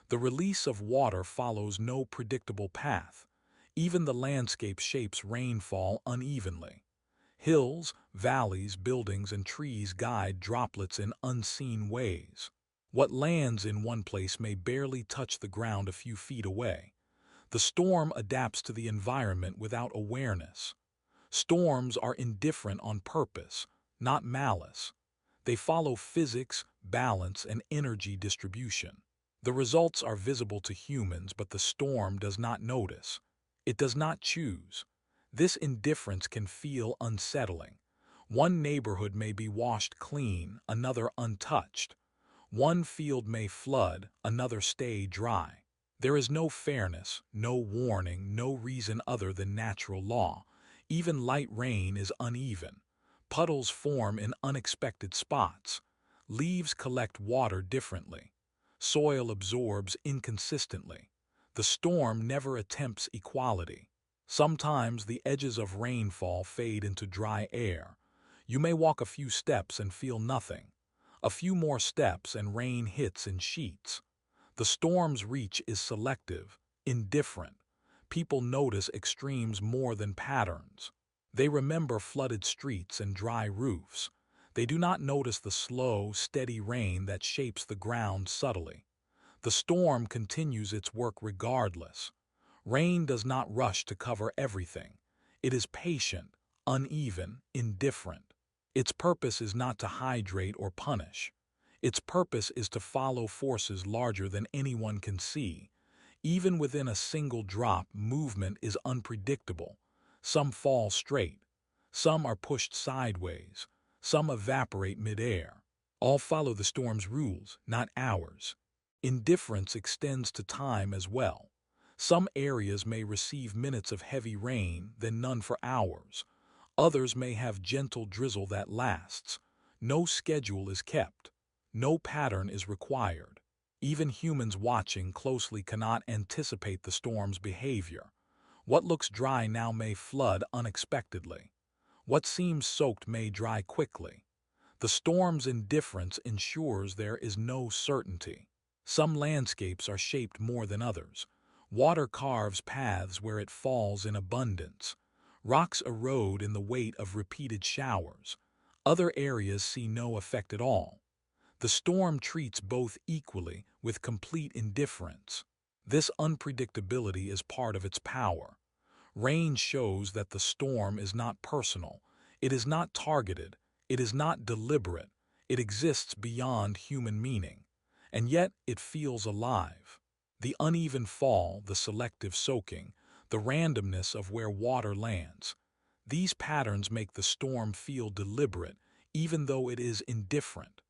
The release of water follows no predictable path. Even the landscape shapes rainfall unevenly. Hills, valleys, buildings, and trees guide droplets in unseen ways. What lands in one place may barely touch the ground a few feet away. The storm adapts to the environment without awareness. Storms are indifferent on purpose, not malice. They follow physics, balance, and energy distribution. The results are visible to humans, but the storm does not notice. It does not choose. This indifference can feel unsettling. One neighborhood may be washed clean, another untouched. One field may flood, another stay dry. There is no fairness, no warning, no reason other than natural law. Even light rain is uneven. Puddles form in unexpected spots. Leaves collect water differently. Soil absorbs inconsistently. The storm never attempts equality. Sometimes the edges of rainfall fade into dry air. You may walk a few steps and feel nothing. A few more steps and rain hits in sheets. The storm's reach is selective, indifferent. People notice extremes more than patterns. They remember flooded streets and dry roofs. They do not notice the slow, steady rain that shapes the ground subtly. The storm continues its work regardless. Rain does not rush to cover everything. It is patient, uneven, indifferent. Its purpose is not to hydrate or punish. Its purpose is to follow forces larger than anyone can see. Even within a single drop, movement is unpredictable. Some fall straight. Some are pushed sideways. Some evaporate midair. All follow the storm's rules, not ours. Indifference extends to time as well. Some areas may receive minutes of heavy rain, then none for hours. Others may have gentle drizzle that lasts. No schedule is kept. No pattern is required. Even humans watching closely cannot anticipate the storm's behavior. What looks dry now may flood unexpectedly. What seems soaked may dry quickly. The storm's indifference ensures there is no certainty. Some landscapes are shaped more than others. Water carves paths where it falls in abundance. Rocks erode in the weight of repeated showers. Other areas see no effect at all. The storm treats both equally with complete indifference. This unpredictability is part of its power. Rain shows that the storm is not personal. It is not targeted. It is not deliberate. It exists beyond human meaning. And yet it feels alive. The uneven fall, the selective soaking, the randomness of where water lands. These patterns make the storm feel deliberate, even though it is indifferent.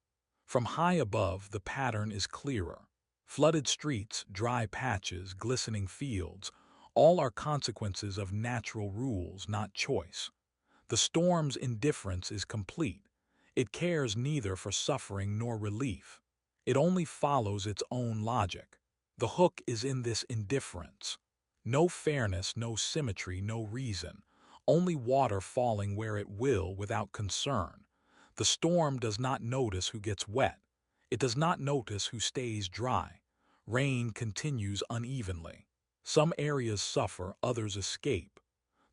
From high above, the pattern is clearer. Flooded streets, dry patches, glistening fields, all are consequences of natural rules, not choice. The storm's indifference is complete. It cares neither for suffering nor relief. It only follows its own logic. The hook is in this indifference. No fairness, no symmetry, no reason. Only water falling where it will without concern. The storm does not notice who gets wet. It does not notice who stays dry. Rain continues unevenly. Some areas suffer, others escape.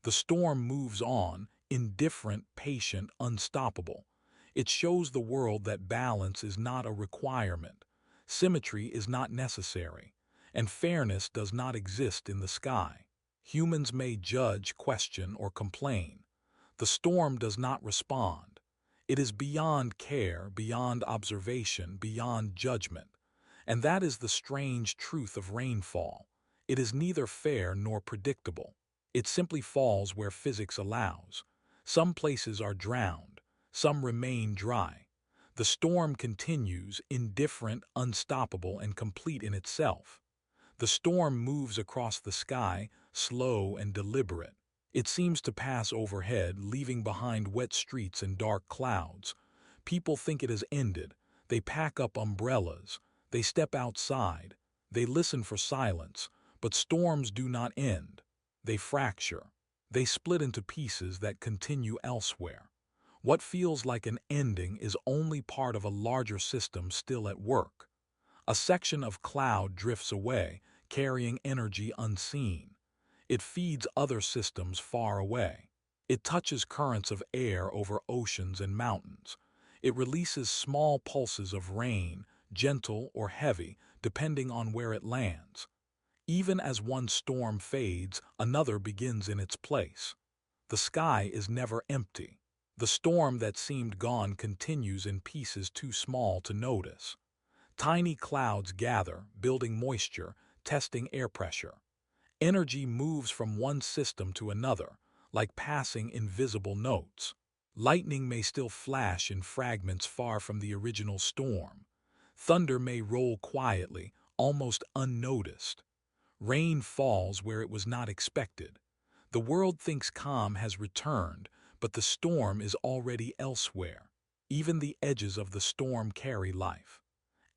The storm moves on, indifferent, patient, unstoppable. It shows the world that balance is not a requirement, symmetry is not necessary, and fairness does not exist in the sky. Humans may judge, question, or complain. The storm does not respond. It is beyond care, beyond observation, beyond judgment. And that is the strange truth of rainfall. It is neither fair nor predictable. It simply falls where physics allows. Some places are drowned, some remain dry. The storm continues, indifferent, unstoppable, and complete in itself. The storm moves across the sky, slow and deliberate. It seems to pass overhead, leaving behind wet streets and dark clouds. People think it has ended. They pack up umbrellas. They step outside. They listen for silence. But storms do not end. They fracture. They split into pieces that continue elsewhere. What feels like an ending is only part of a larger system still at work. A section of cloud drifts away, carrying energy unseen. It feeds other systems far away. It touches currents of air over oceans and mountains. It releases small pulses of rain, gentle or heavy, depending on where it lands. Even as one storm fades, another begins in its place. The sky is never empty. The storm that seemed gone continues in pieces too small to notice. Tiny clouds gather, building moisture, testing air pressure. Energy moves from one system to another, like passing invisible notes. Lightning may still flash in fragments far from the original storm. Thunder may roll quietly, almost unnoticed. Rain falls where it was not expected. The world thinks calm has returned, but the storm is already elsewhere. Even the edges of the storm carry life.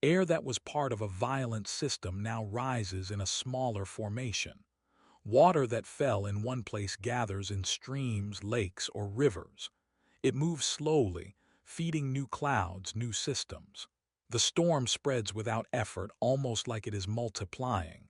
Air that was part of a violent system now rises in a smaller formation. Water that fell in one place gathers in streams, lakes, or rivers. It moves slowly, feeding new clouds, new systems. The storm spreads without effort, almost like it is multiplying.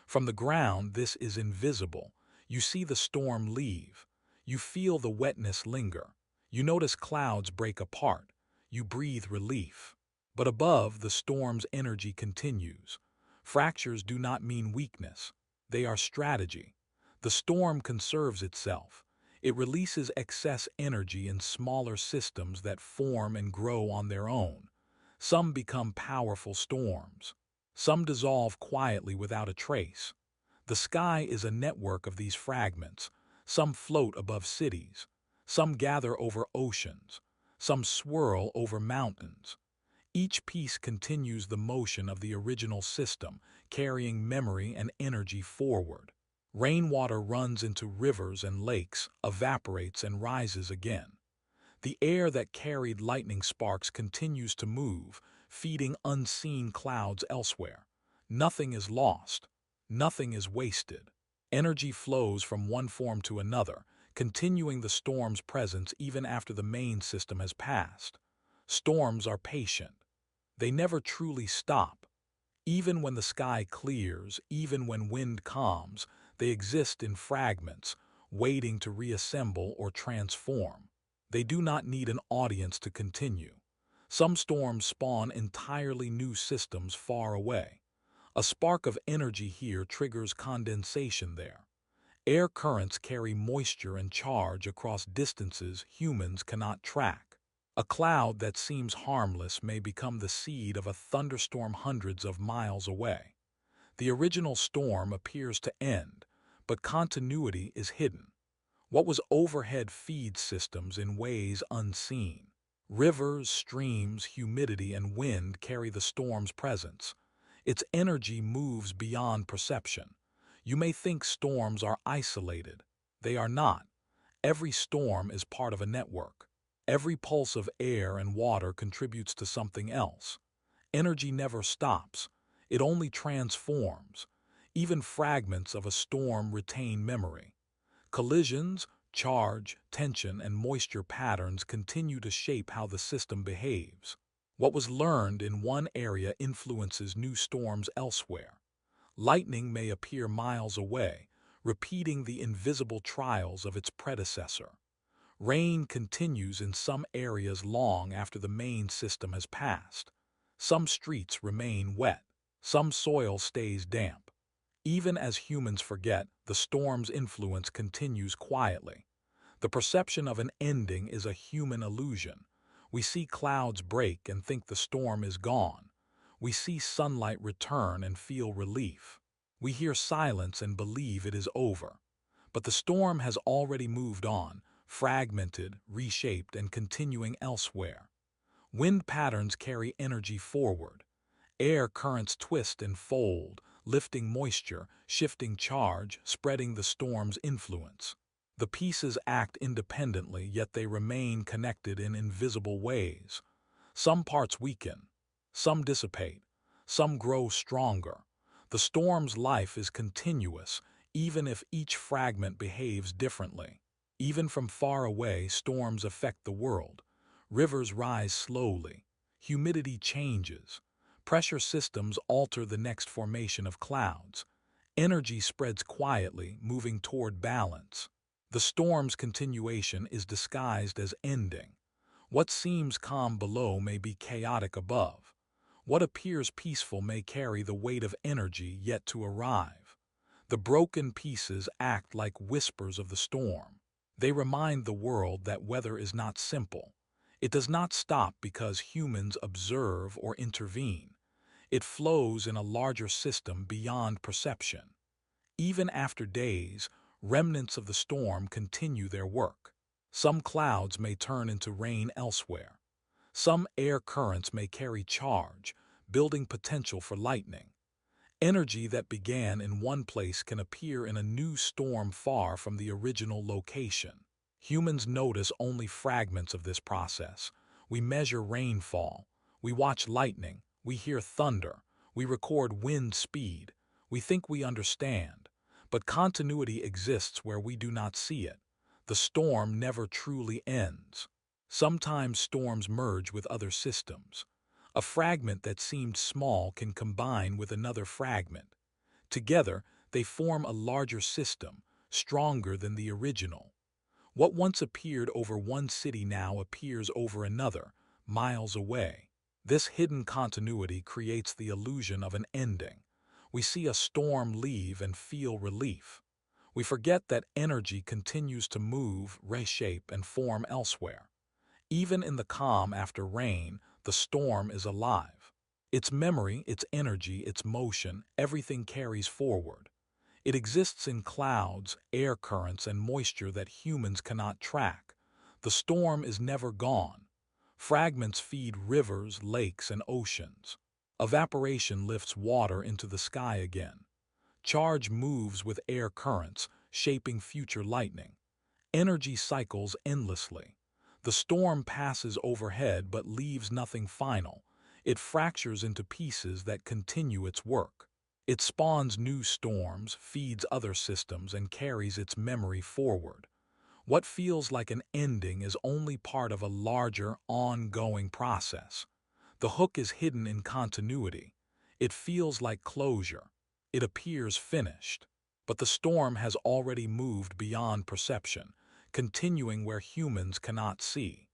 From the ground, this is invisible. You see the storm leave. You feel the wetness linger. You notice clouds break apart. You breathe relief. But above, the storm's energy continues. Fractures do not mean weakness. They are strategy. The storm conserves itself. It releases excess energy in smaller systems that form and grow on their own. Some become powerful storms. Some dissolve quietly without a trace. The sky is a network of these fragments. Some float above cities. Some gather over oceans. Some swirl over mountains. Each piece continues the motion of the original system, carrying memory and energy forward. Rainwater runs into rivers and lakes, evaporates and rises again. The air that carried lightning sparks continues to move, feeding unseen clouds elsewhere. Nothing is lost. Nothing is wasted. Energy flows from one form to another, continuing the storm's presence even after the main system has passed. Storms are patient. They never truly stop. Even when the sky clears, even when wind calms, they exist in fragments, waiting to reassemble or transform. They do not need an audience to continue. Some storms spawn entirely new systems far away. A spark of energy here triggers condensation there. Air currents carry moisture and charge across distances humans cannot track. A cloud that seems harmless may become the seed of a thunderstorm hundreds of miles away. The original storm appears to end, but continuity is hidden. What was overhead feeds systems in ways unseen. Rivers, streams, humidity, and wind carry the storm's presence. Its energy moves beyond perception. You may think storms are isolated. They are not. Every storm is part of a network. Every pulse of air and water contributes to something else. Energy never stops. It only transforms. Even fragments of a storm retain memory. Collisions, charge, tension, and moisture patterns continue to shape how the system behaves. What was learned in one area influences new storms elsewhere. Lightning may appear miles away, repeating the invisible trials of its predecessor. Rain continues in some areas long after the main system has passed. Some streets remain wet. Some soil stays damp. Even as humans forget, the storm's influence continues quietly. The perception of an ending is a human illusion. We see clouds break and think the storm is gone. We see sunlight return and feel relief. We hear silence and believe it is over. But the storm has already moved on, fragmented, reshaped, and continuing elsewhere. Wind patterns carry energy forward. Air currents twist and fold, lifting moisture, shifting charge, spreading the storm's influence. The pieces act independently, yet they remain connected in invisible ways. Some parts weaken, some dissipate, some grow stronger. The storm's life is continuous, even if each fragment behaves differently. Even from far away, storms affect the world. Rivers rise slowly. Humidity changes. Pressure systems alter the next formation of clouds. Energy spreads quietly, moving toward balance. The storm's continuation is disguised as ending. What seems calm below may be chaotic above. What appears peaceful may carry the weight of energy yet to arrive. The broken pieces act like whispers of the storm. They remind the world that weather is not simple. It does not stop because humans observe or intervene. It flows in a larger system beyond perception. Even after days, remnants of the storm continue their work. Some clouds may turn into rain elsewhere. Some air currents may carry charge, building potential for lightning. Energy that began in one place can appear in a new storm far from the original location. Humans notice only fragments of this process. We measure rainfall. We watch lightning. We hear thunder. We record wind speed. We think we understand. But continuity exists where we do not see it. The storm never truly ends. Sometimes storms merge with other systems. A fragment that seemed small can combine with another fragment. Together, they form a larger system, stronger than the original. What once appeared over one city now appears over another, miles away. This hidden continuity creates the illusion of an ending. We see a storm leave and feel relief. We forget that energy continues to move, reshape, and form elsewhere. Even in the calm after rain, the storm is alive. Its memory, its energy, its motion, everything carries forward. It exists in clouds, air currents, and moisture that humans cannot track. The storm is never gone. Fragments feed rivers, lakes, and oceans. Evaporation lifts water into the sky again. Charge moves with air currents, shaping future lightning. Energy cycles endlessly. The storm passes overhead but leaves nothing final. It fractures into pieces that continue its work. It spawns new storms, feeds other systems, and carries its memory forward. What feels like an ending is only part of a larger, ongoing process. The hook is hidden in continuity. It feels like closure. It appears finished. But the storm has already moved beyond perception, continuing where humans cannot see.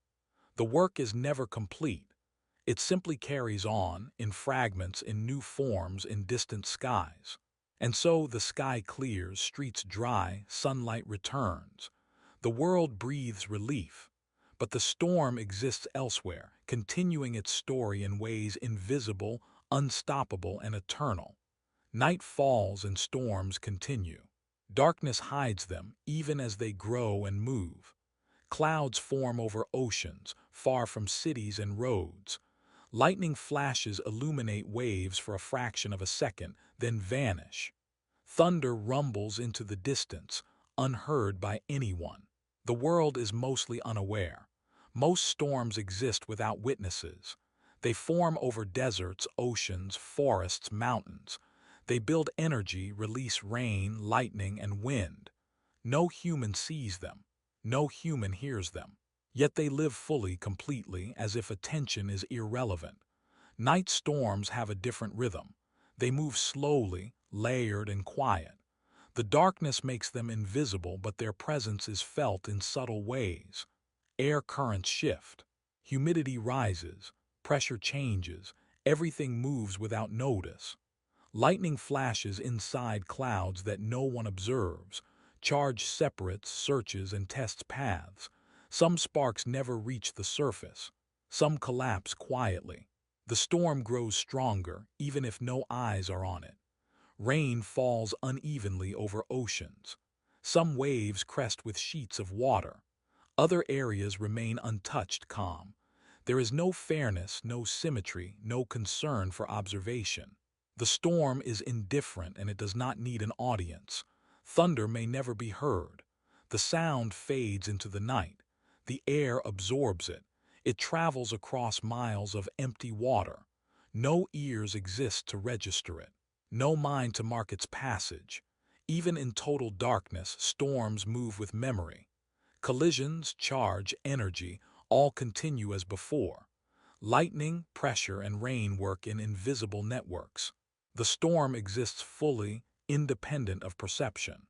The work is never complete. It simply carries on, in fragments, in new forms, in distant skies. And so the sky clears, streets dry, sunlight returns. The world breathes relief. But the storm exists elsewhere, continuing its story in ways invisible, unstoppable, and eternal. Night falls and storms continue. Darkness hides them, even as they grow and move. Clouds form over oceans, far from cities and roads. Lightning flashes illuminate waves for a fraction of a second, then vanish. Thunder rumbles into the distance, unheard by anyone. The world is mostly unaware. Most storms exist without witnesses. They form over deserts, oceans, forests, mountains. They build energy, release rain, lightning, and wind. No human sees them. No human hears them. Yet they live fully, completely, as if attention is irrelevant. Night storms have a different rhythm. They move slowly, layered, and quiet. The darkness makes them invisible, but their presence is felt in subtle ways. Air currents shift. Humidity rises. Pressure changes. Everything moves without notice. Lightning flashes inside clouds that no one observes. Charge separates, searches, and tests paths. Some sparks never reach the surface. Some collapse quietly. The storm grows stronger, even if no eyes are on it. Rain falls unevenly over oceans. Some waves crest with sheets of water. Other areas remain untouched, calm. There is no fairness, no symmetry, no concern for observation. The storm is indifferent and it does not need an audience. Thunder may never be heard. The sound fades into the night. The air absorbs it. It travels across miles of empty water. No ears exist to register it. No mind to mark its passage. Even in total darkness, storms move with memory. Collisions, charge, energy, all continue as before. Lightning, pressure, and rain work in invisible networks. The storm exists fully, independent of perception.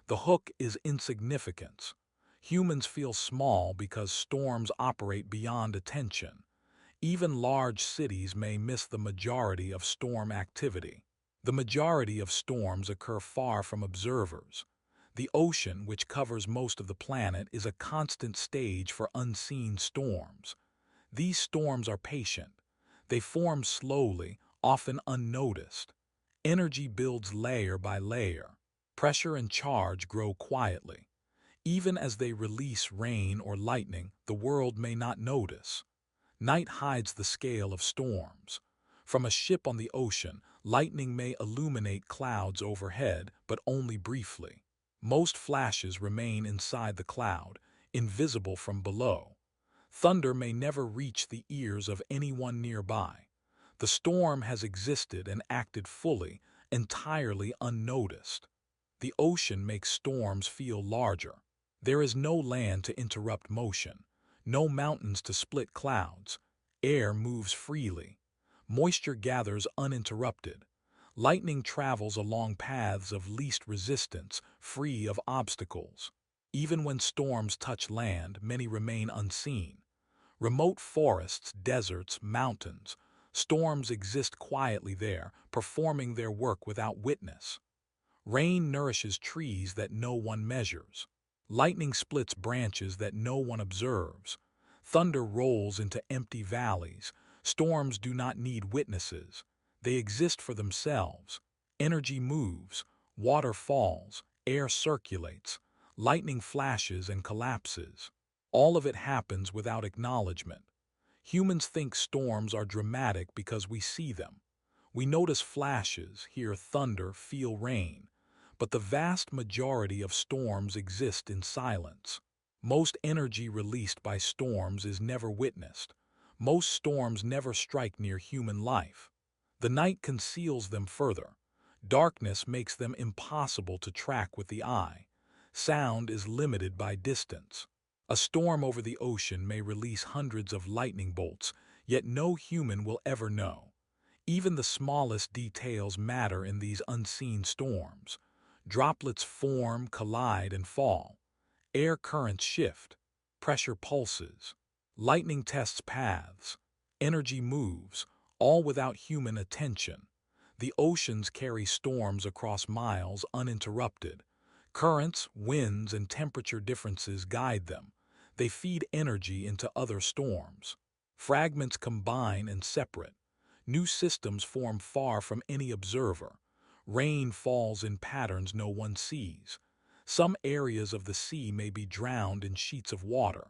The hook is insignificance. Humans feel small because storms operate beyond attention. Even large cities may miss the majority of storm activity. The majority of storms occur far from observers. The ocean, which covers most of the planet, is a constant stage for unseen storms. These storms are patient. They form slowly, often unnoticed. Energy builds layer by layer. Pressure and charge grow quietly. Even as they release rain or lightning, the world may not notice. Night hides the scale of storms. From a ship on the ocean, lightning may illuminate clouds overhead, but only briefly. Most flashes remain inside the cloud, invisible from below. Thunder may never reach the ears of anyone nearby. The storm has existed and acted fully, entirely unnoticed. The ocean makes storms feel larger. There is no land to interrupt motion, no mountains to split clouds. Air moves freely. Moisture gathers uninterrupted. Lightning travels along paths of least resistance, free of obstacles. Even when storms touch land, many remain unseen. Remote forests, deserts, mountains, storms exist quietly there, performing their work without witness. Rain nourishes trees that no one measures. Lightning splits branches that no one observes. Thunder rolls into empty valleys. Storms do not need witnesses. They exist for themselves. Energy moves. Water falls. Air circulates. Lightning flashes and collapses. All of it happens without acknowledgement. Humans think storms are dramatic because we see them. We notice flashes, hear thunder, feel rain. But the vast majority of storms exist in silence. Most energy released by storms is never witnessed. Most storms never strike near human life. The night conceals them further. Darkness makes them impossible to track with the eye. Sound is limited by distance. A storm over the ocean may release hundreds of lightning bolts, yet no human will ever know. Even the smallest details matter in these unseen storms. Droplets form, collide, and fall. Air currents shift. Pressure pulses. Lightning tests paths. Energy moves, all without human attention. The oceans carry storms across miles uninterrupted. Currents, winds, and temperature differences guide them. They feed energy into other storms. Fragments combine and separate. New systems form far from any observer. Rain falls in patterns no one sees. Some areas of the sea may be drowned in sheets of water.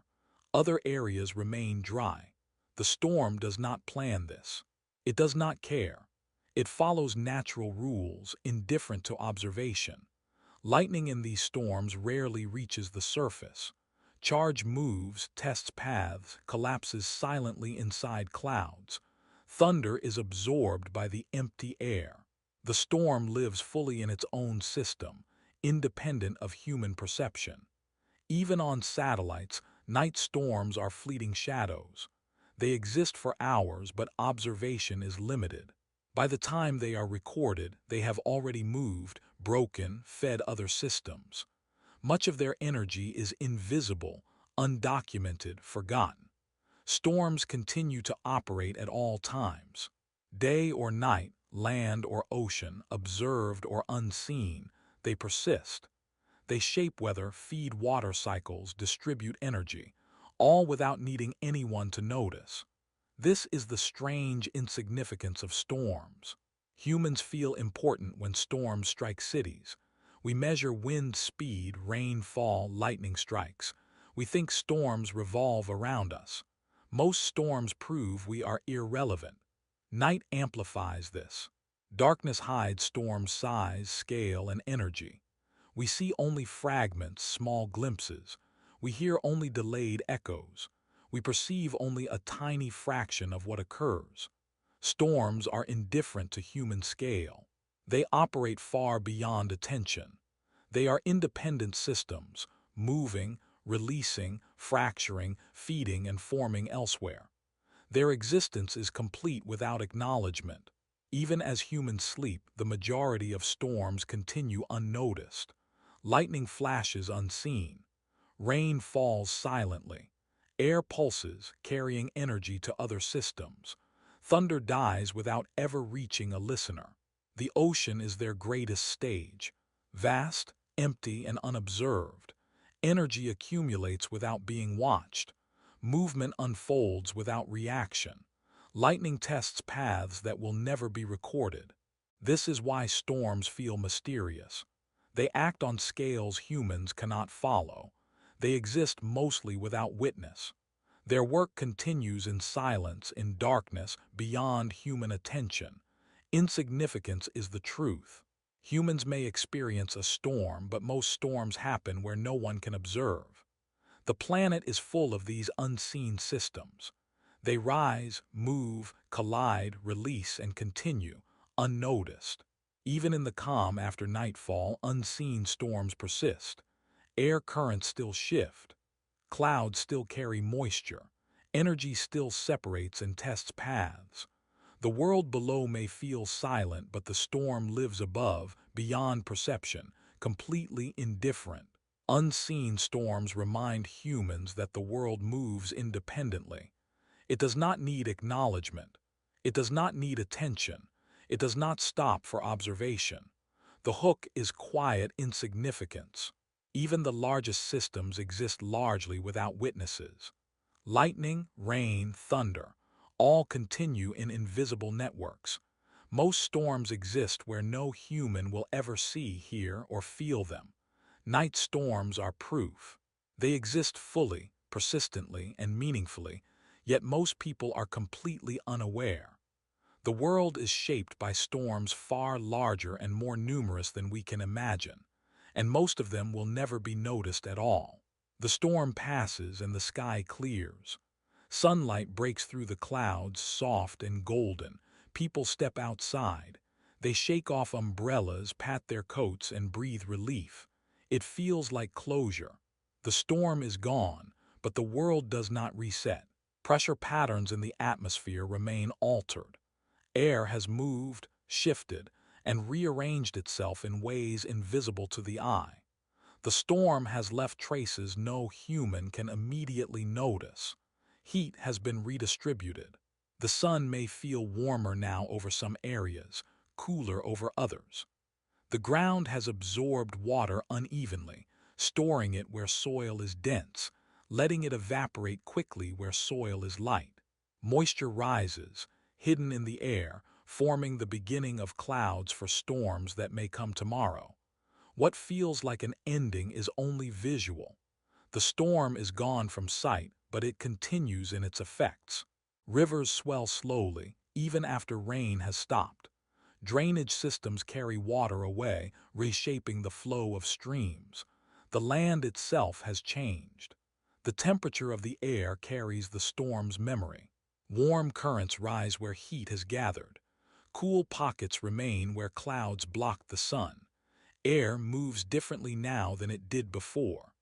Other areas remain dry. The storm does not plan this. It does not care. It follows natural rules, indifferent to observation. Lightning in these storms rarely reaches the surface. Charge moves, tests paths, collapses silently inside clouds. Thunder is absorbed by the empty air. The storm lives fully in its own system, independent of human perception. Even on satellites, night storms are fleeting shadows. They exist for hours, but observation is limited. By the time they are recorded, they have already moved, broken, fed other systems. Much of their energy is invisible, undocumented, forgotten. Storms continue to operate at all times. Day or night, land or ocean, observed or unseen, they persist. They shape weather, feed water cycles, distribute energy, all without needing anyone to notice. This is the strange insignificance of storms. Humans feel important when storms strike cities. We measure wind speed, rainfall, lightning strikes. We think storms revolve around us. Most storms prove we are irrelevant. Night amplifies this. Darkness hides storms' size, scale, and energy. We see only fragments, small glimpses. We hear only delayed echoes. We perceive only a tiny fraction of what occurs. Storms are indifferent to human scale. They operate far beyond attention. They are independent systems, moving, releasing, fracturing, feeding, and forming elsewhere. Their existence is complete without acknowledgement. Even as humans sleep, the majority of storms continue unnoticed. Lightning flashes unseen. Rain falls silently. Air pulses, carrying energy to other systems. Thunder dies without ever reaching a listener. The ocean is their greatest stage. Vast, empty, and unobserved. Energy accumulates without being watched. Movement unfolds without reaction. Lightning tests paths that will never be recorded. This is why storms feel mysterious. They act on scales humans cannot follow. They exist mostly without witness. Their work continues in silence, in darkness, beyond human attention. Insignificance is the truth. Humans may experience a storm, but most storms happen where no one can observe. The planet is full of these unseen systems. They rise, move, collide, release, and continue, unnoticed. Even in the calm after nightfall, unseen storms persist. Air currents still shift. Clouds still carry moisture. Energy still separates and tests paths. The world below may feel silent, but the storm lives above, beyond perception, completely indifferent. Unseen storms remind humans that the world moves independently. It does not need acknowledgement. It does not need attention. It does not stop for observation. The hook is quiet insignificance. Even the largest systems exist largely without witnesses. Lightning, rain, thunder, all continue in invisible networks. Most storms exist where no human will ever see, hear, or feel them. Night storms are proof. They exist fully, persistently, and meaningfully, yet most people are completely unaware. The world is shaped by storms far larger and more numerous than we can imagine, and most of them will never be noticed at all. The storm passes and the sky clears. Sunlight breaks through the clouds, soft and golden. People step outside. They shake off umbrellas, pat their coats, and breathe relief. It feels like closure. The storm is gone, but the world does not reset. Pressure patterns in the atmosphere remain altered. Air has moved, shifted, and rearranged itself in ways invisible to the eye. The storm has left traces no human can immediately notice. Heat has been redistributed. The sun may feel warmer now over some areas, cooler over others. The ground has absorbed water unevenly, storing it where soil is dense, letting it evaporate quickly where soil is light. Moisture rises, hidden in the air, forming the beginning of clouds for storms that may come tomorrow. What feels like an ending is only visual. The storm is gone from sight, but it continues in its effects. Rivers swell slowly, even after rain has stopped. Drainage systems carry water away, reshaping the flow of streams. The land itself has changed. The temperature of the air carries the storm's memory. Warm currents rise where heat has gathered. Cool pockets remain where clouds block the sun. Air moves differently now than it did before.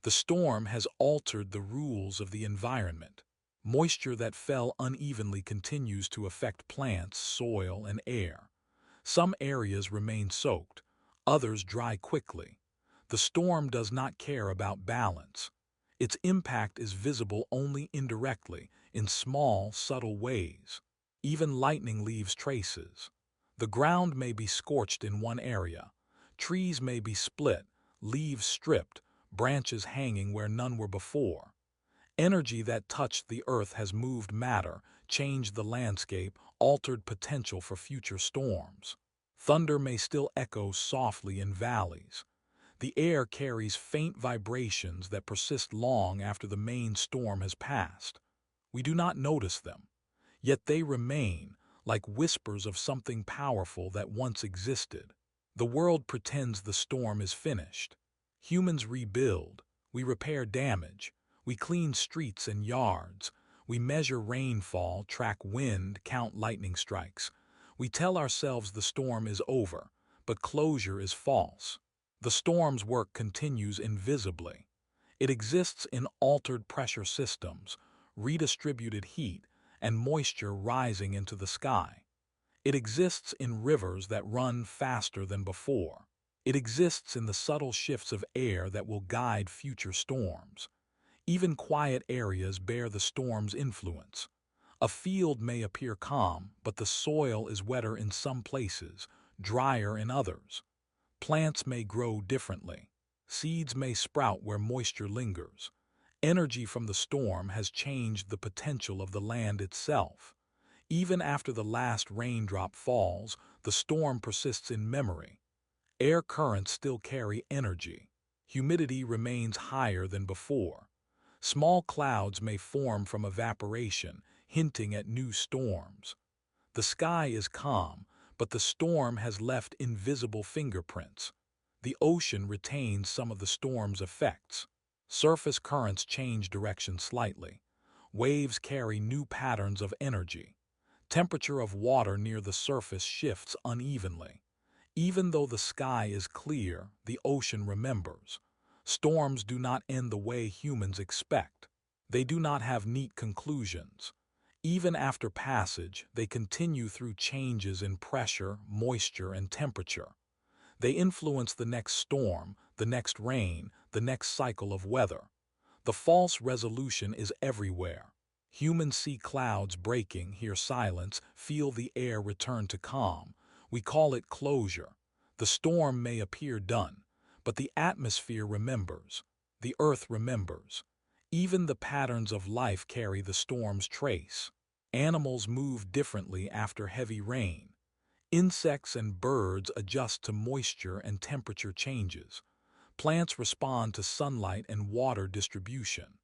The storm has altered the rules of the environment. Moisture that fell unevenly continues to affect plants, soil, and air. Some areas remain soaked, others dry quickly. The storm does not care about balance. Its impact is visible only indirectly, in small, subtle ways. Even lightning leaves traces. The ground may be scorched in one area. Trees may be split, leaves stripped, branches hanging where none were before. Energy that touched the earth has moved matter, changed the landscape, altered potential for future storms. Thunder may still echo softly in valleys. The air carries faint vibrations that persist long after the main storm has passed. We do not notice them, yet they remain, like whispers of something powerful that once existed. The world pretends the storm is finished. Humans rebuild, we repair damage, we clean streets and yards, we measure rainfall, track wind, count lightning strikes. We tell ourselves the storm is over, but closure is false. The storm's work continues invisibly. It exists in altered pressure systems, redistributed heat, and moisture rising into the sky. It exists in rivers that run faster than before. It exists in the subtle shifts of air that will guide future storms. Even quiet areas bear the storm's influence. A field may appear calm, but the soil is wetter in some places, drier in others. Plants may grow differently. Seeds may sprout where moisture lingers. Energy from the storm has changed the potential of the land itself. Even after the last raindrop falls, the storm persists in memory. Air currents still carry energy. Humidity remains higher than before. Small clouds may form from evaporation, hinting at new storms. The sky is calm, but the storm has left invisible fingerprints. The ocean retains some of the storm's effects. Surface currents change direction slightly. Waves carry new patterns of energy. Temperature of water near the surface shifts unevenly. Even though the sky is clear, the ocean remembers. Storms do not end the way humans expect. They do not have neat conclusions. Even after passage, they continue through changes in pressure, moisture, and temperature. They influence the next storm, the next rain, the next cycle of weather. The false resolution is everywhere. Humans see clouds breaking, hear silence, feel the air return to calm. We call it closure. The storm may appear done, but the atmosphere remembers. The earth remembers. Even the patterns of life carry the storm's trace. Animals move differently after heavy rain. Insects and birds adjust to moisture and temperature changes. Plants respond to sunlight and water distribution.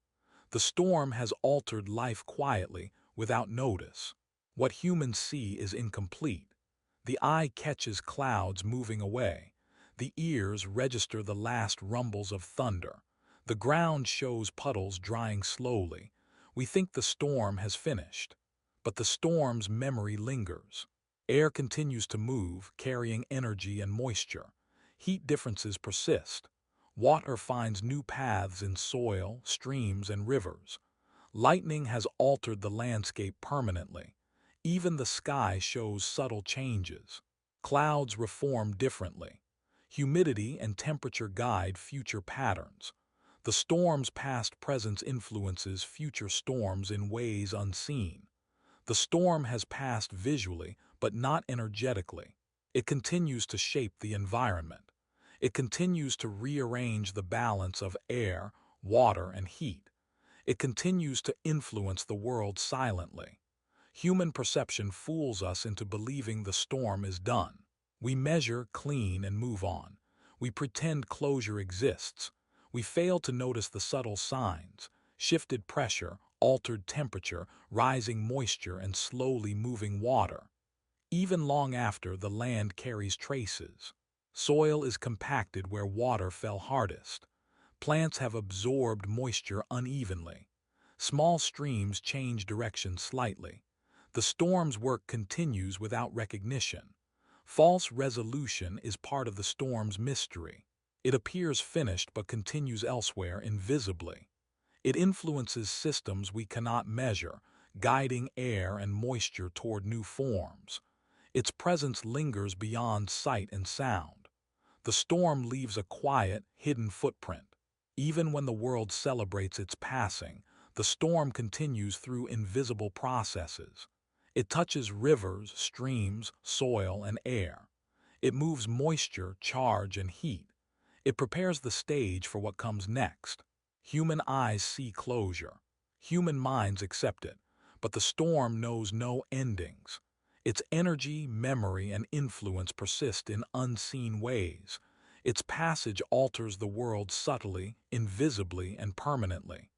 The storm has altered life quietly, without notice. What humans see is incomplete. The eye catches clouds moving away. The ears register the last rumbles of thunder. The ground shows puddles drying slowly. We think the storm has finished. But the storm's memory lingers. Air continues to move, carrying energy and moisture. Heat differences persist. Water finds new paths in soil, streams, and rivers. Lightning has altered the landscape permanently. Even the sky shows subtle changes. Clouds reform differently. Humidity and temperature guide future patterns. The storm's past presence influences future storms in ways unseen. The storm has passed visually, but not energetically. It continues to shape the environment. It continues to rearrange the balance of air, water, and heat. It continues to influence the world silently. Human perception fools us into believing the storm is done. We measure, clean, and move on. We pretend closure exists. We fail to notice the subtle signs: shifted pressure, altered temperature, rising moisture, and slowly moving water. Even long after the land carries traces. Soil is compacted where water fell hardest. Plants have absorbed moisture unevenly. Small streams change direction slightly. The storm's work continues without recognition. False resolution is part of the storm's mystery. It appears finished but continues elsewhere invisibly. It influences systems we cannot measure, guiding air and moisture toward new forms. Its presence lingers beyond sight and sound. The storm leaves a quiet, hidden footprint. Even when the world celebrates its passing, the storm continues through invisible processes. It touches rivers, streams, soil, and air. It moves moisture, charge, and heat. It prepares the stage for what comes next. Human eyes see closure. Human minds accept it. But the storm knows no endings. Its energy, memory, and influence persist in unseen ways. Its passage alters the world subtly, invisibly, and permanently.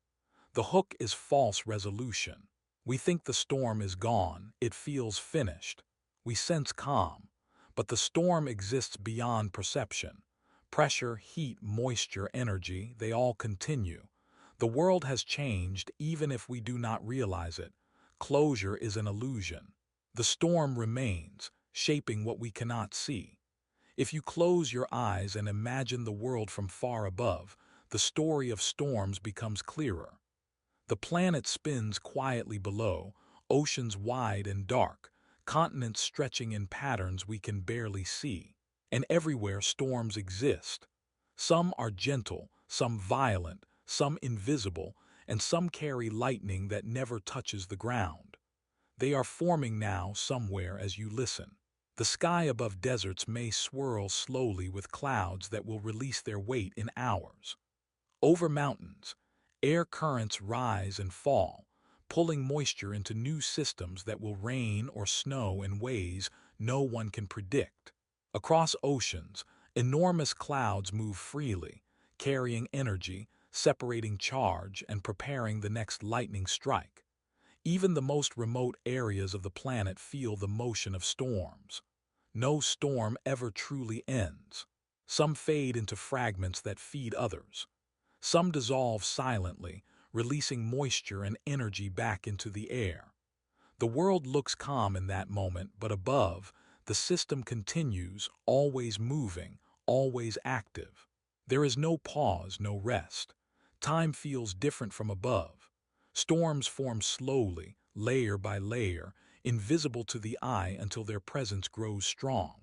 The hook is false resolution. We think the storm is gone, it feels finished. We sense calm. But the storm exists beyond perception. Pressure, heat, moisture, energy, they all continue. The world has changed even if we do not realize it. Closure is an illusion. The storm remains, shaping what we cannot see. If you close your eyes and imagine the world from far above, the story of storms becomes clearer. The planet spins quietly below, oceans wide and dark, continents stretching in patterns we can barely see. And everywhere storms exist. Some are gentle, some violent, some invisible, and some carry lightning that never touches the ground. They are forming now somewhere as you listen. The sky above deserts may swirl slowly with clouds that will release their weight in hours. Over mountains, air currents rise and fall, pulling moisture into new systems that will rain or snow in ways no one can predict. Across oceans, enormous clouds move freely, carrying energy, separating charge, and preparing the next lightning strike. Even the most remote areas of the planet feel the motion of storms. No storm ever truly ends. Some fade into fragments that feed others. Some dissolve silently, releasing moisture and energy back into the air. The world looks calm in that moment, but above, the system continues, always moving, always active. There is no pause, no rest. Time feels different from above. Storms form slowly, layer by layer, invisible to the eye until their presence grows strong.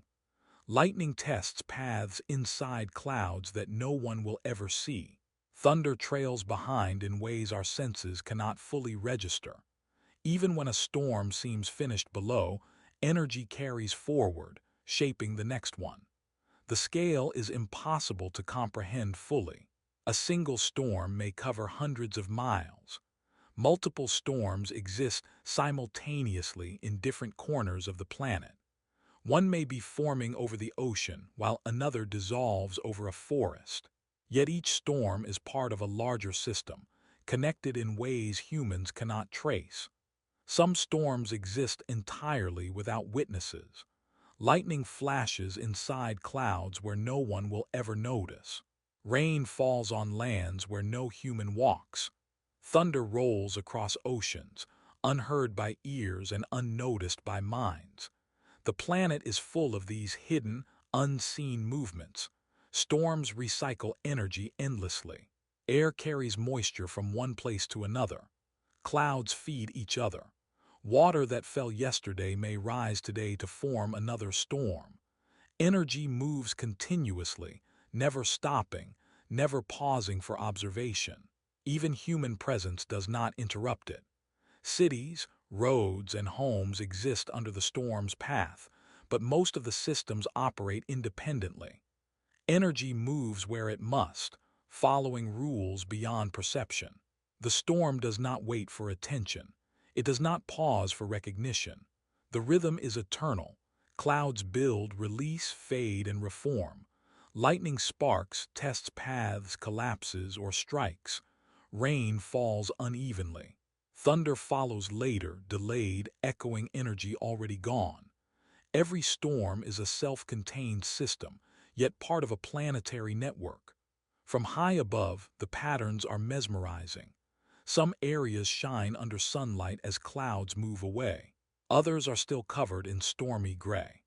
Lightning tests paths inside clouds that no one will ever see. Thunder trails behind in ways our senses cannot fully register. Even when a storm seems finished below, energy carries forward, shaping the next one. The scale is impossible to comprehend fully. A single storm may cover hundreds of miles. Multiple storms exist simultaneously in different corners of the planet. One may be forming over the ocean while another dissolves over a forest. Yet each storm is part of a larger system, connected in ways humans cannot trace. Some storms exist entirely without witnesses. Lightning flashes inside clouds where no one will ever notice. Rain falls on lands where no human walks. Thunder rolls across oceans, unheard by ears and unnoticed by minds. The planet is full of these hidden, unseen movements. Storms recycle energy endlessly. Air carries moisture from one place to another. Clouds feed each other. Water that fell yesterday may rise today to form another storm. Energy moves continuously, never stopping, never pausing for observation. Even human presence does not interrupt it. Cities, roads, and homes exist under the storm's path, but most of the systems operate independently. Energy moves where it must, following rules beyond perception. The storm does not wait for attention. It does not pause for recognition. The rhythm is eternal. Clouds build, release, fade, and reform. Lightning sparks, tests paths, collapses, or strikes. Rain falls unevenly. Thunder follows later, delayed, echoing energy already gone. Every storm is a self-contained system, yet part of a planetary network. From high above, the patterns are mesmerizing. Some areas shine under sunlight as clouds move away. Others are still covered in stormy gray.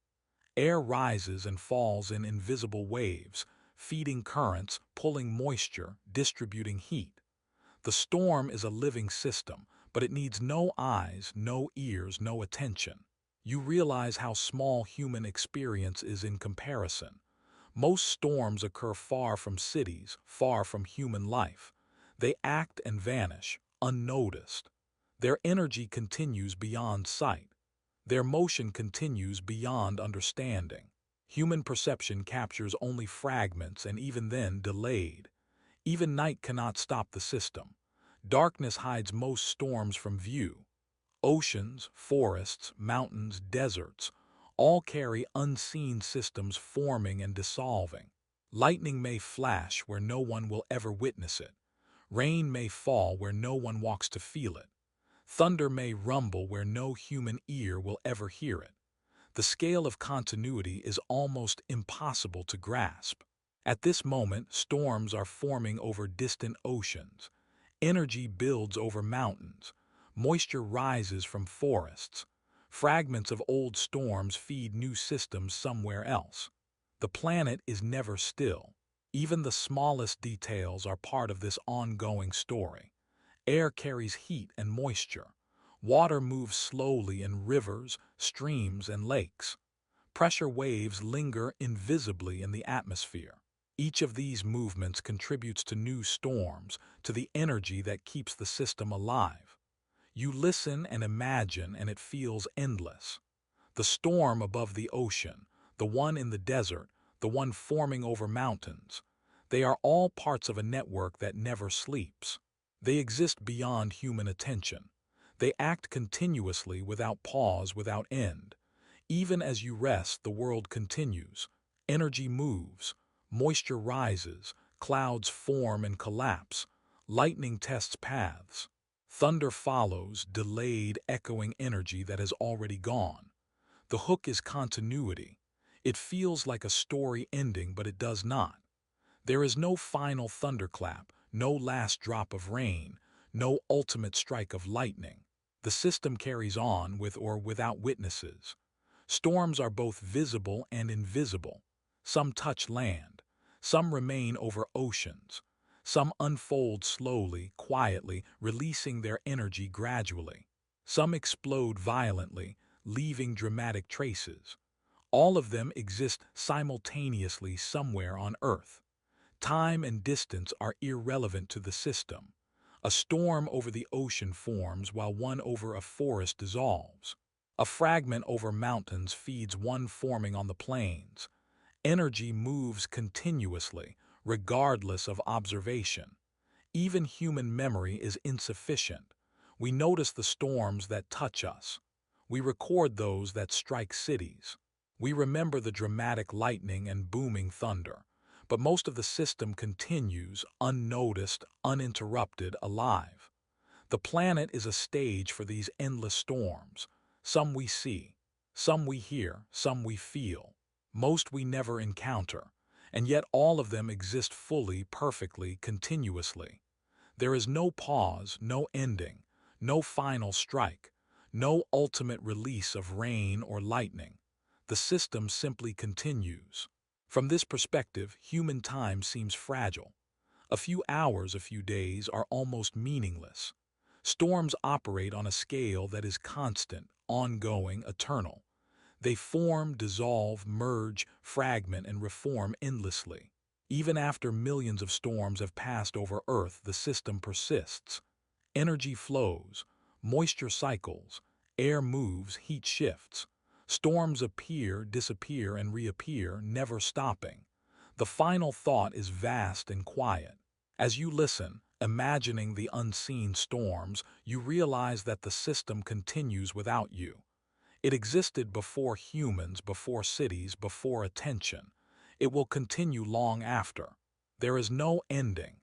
Air rises and falls in invisible waves, feeding currents, pulling moisture, distributing heat. The storm is a living system, but it needs no eyes, no ears, no attention. You realize how small human experience is in comparison. Most storms occur far from cities, far from human life. They act and vanish, unnoticed. Their energy continues beyond sight. Their motion continues beyond understanding. Human perception captures only fragments and even then delayed. Even night cannot stop the system. Darkness hides most storms from view. Oceans, forests, mountains, deserts, all carry unseen systems forming and dissolving. Lightning may flash where no one will ever witness it. Rain may fall where no one walks to feel it. Thunder may rumble where no human ear will ever hear it. The scale of continuity is almost impossible to grasp. At this moment, storms are forming over distant oceans. Energy builds over mountains. Moisture rises from forests. Fragments of old storms feed new systems somewhere else. The planet is never still. Even the smallest details are part of this ongoing story. Air carries heat and moisture. Water moves slowly in rivers, streams, and lakes. Pressure waves linger invisibly in the atmosphere. Each of these movements contributes to new storms, to the energy that keeps the system alive. You listen and imagine, and it feels endless. The storm above the ocean, the one in the desert, the one forming over mountains, they are all parts of a network that never sleeps. They exist beyond human attention. They act continuously, without pause, without end. Even as you rest, the world continues. Energy moves. Moisture rises. Clouds form and collapse. Lightning tests paths. Thunder follows, delayed, echoing energy that has already gone. The hook is continuity. It feels like a story ending, but it does not. There is no final thunderclap, no last drop of rain, no ultimate strike of lightning. The system carries on, with or without witnesses. Storms are both visible and invisible. Some touch land. Some remain over oceans. Some unfold slowly, quietly, releasing their energy gradually. Some explode violently, leaving dramatic traces. All of them exist simultaneously somewhere on Earth. Time and distance are irrelevant to the system. A storm over the ocean forms while one over a forest dissolves. A fragment over mountains feeds one forming on the plains. Energy moves continuously, regardless of observation. Even human memory is insufficient. We notice the storms that touch us. We record those that strike cities. We remember the dramatic lightning and booming thunder. But most of the system continues, unnoticed, uninterrupted, alive. The planet is a stage for these endless storms. Some we see, some we hear, some we feel. Most we never encounter, and yet all of them exist fully, perfectly, continuously. There is no pause, no ending, no final strike, no ultimate release of rain or lightning. The system simply continues. From this perspective, human time seems fragile. A few hours, a few days are almost meaningless. Storms operate on a scale that is constant, ongoing, eternal. They form, dissolve, merge, fragment, and reform endlessly. Even after millions of storms have passed over Earth, the system persists. Energy flows, moisture cycles, air moves, heat shifts. Storms appear, disappear, and reappear, never stopping. The final thought is vast and quiet. As you listen, imagining the unseen storms, you realize that the system continues without you. It existed before humans, before cities, before attention. It will continue long after. There is no ending,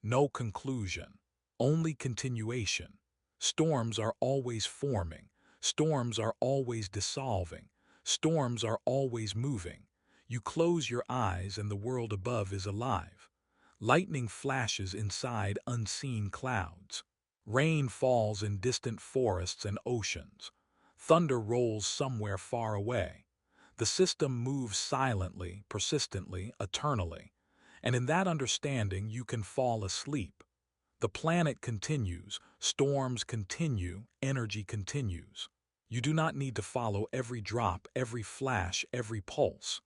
no conclusion, only continuation. Storms are always forming. Storms are always dissolving. Storms are always moving. You close your eyes and the world above is alive. Lightning flashes inside unseen clouds. Rain falls in distant forests and oceans. Thunder rolls somewhere far away. The system moves silently, persistently, eternally. And in that understanding, you can fall asleep. The planet continues, storms continue, energy continues. You do not need to follow every drop, every flash, every pulse.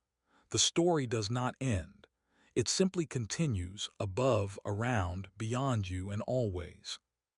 The story does not end. It simply continues, above, around, beyond you, and always.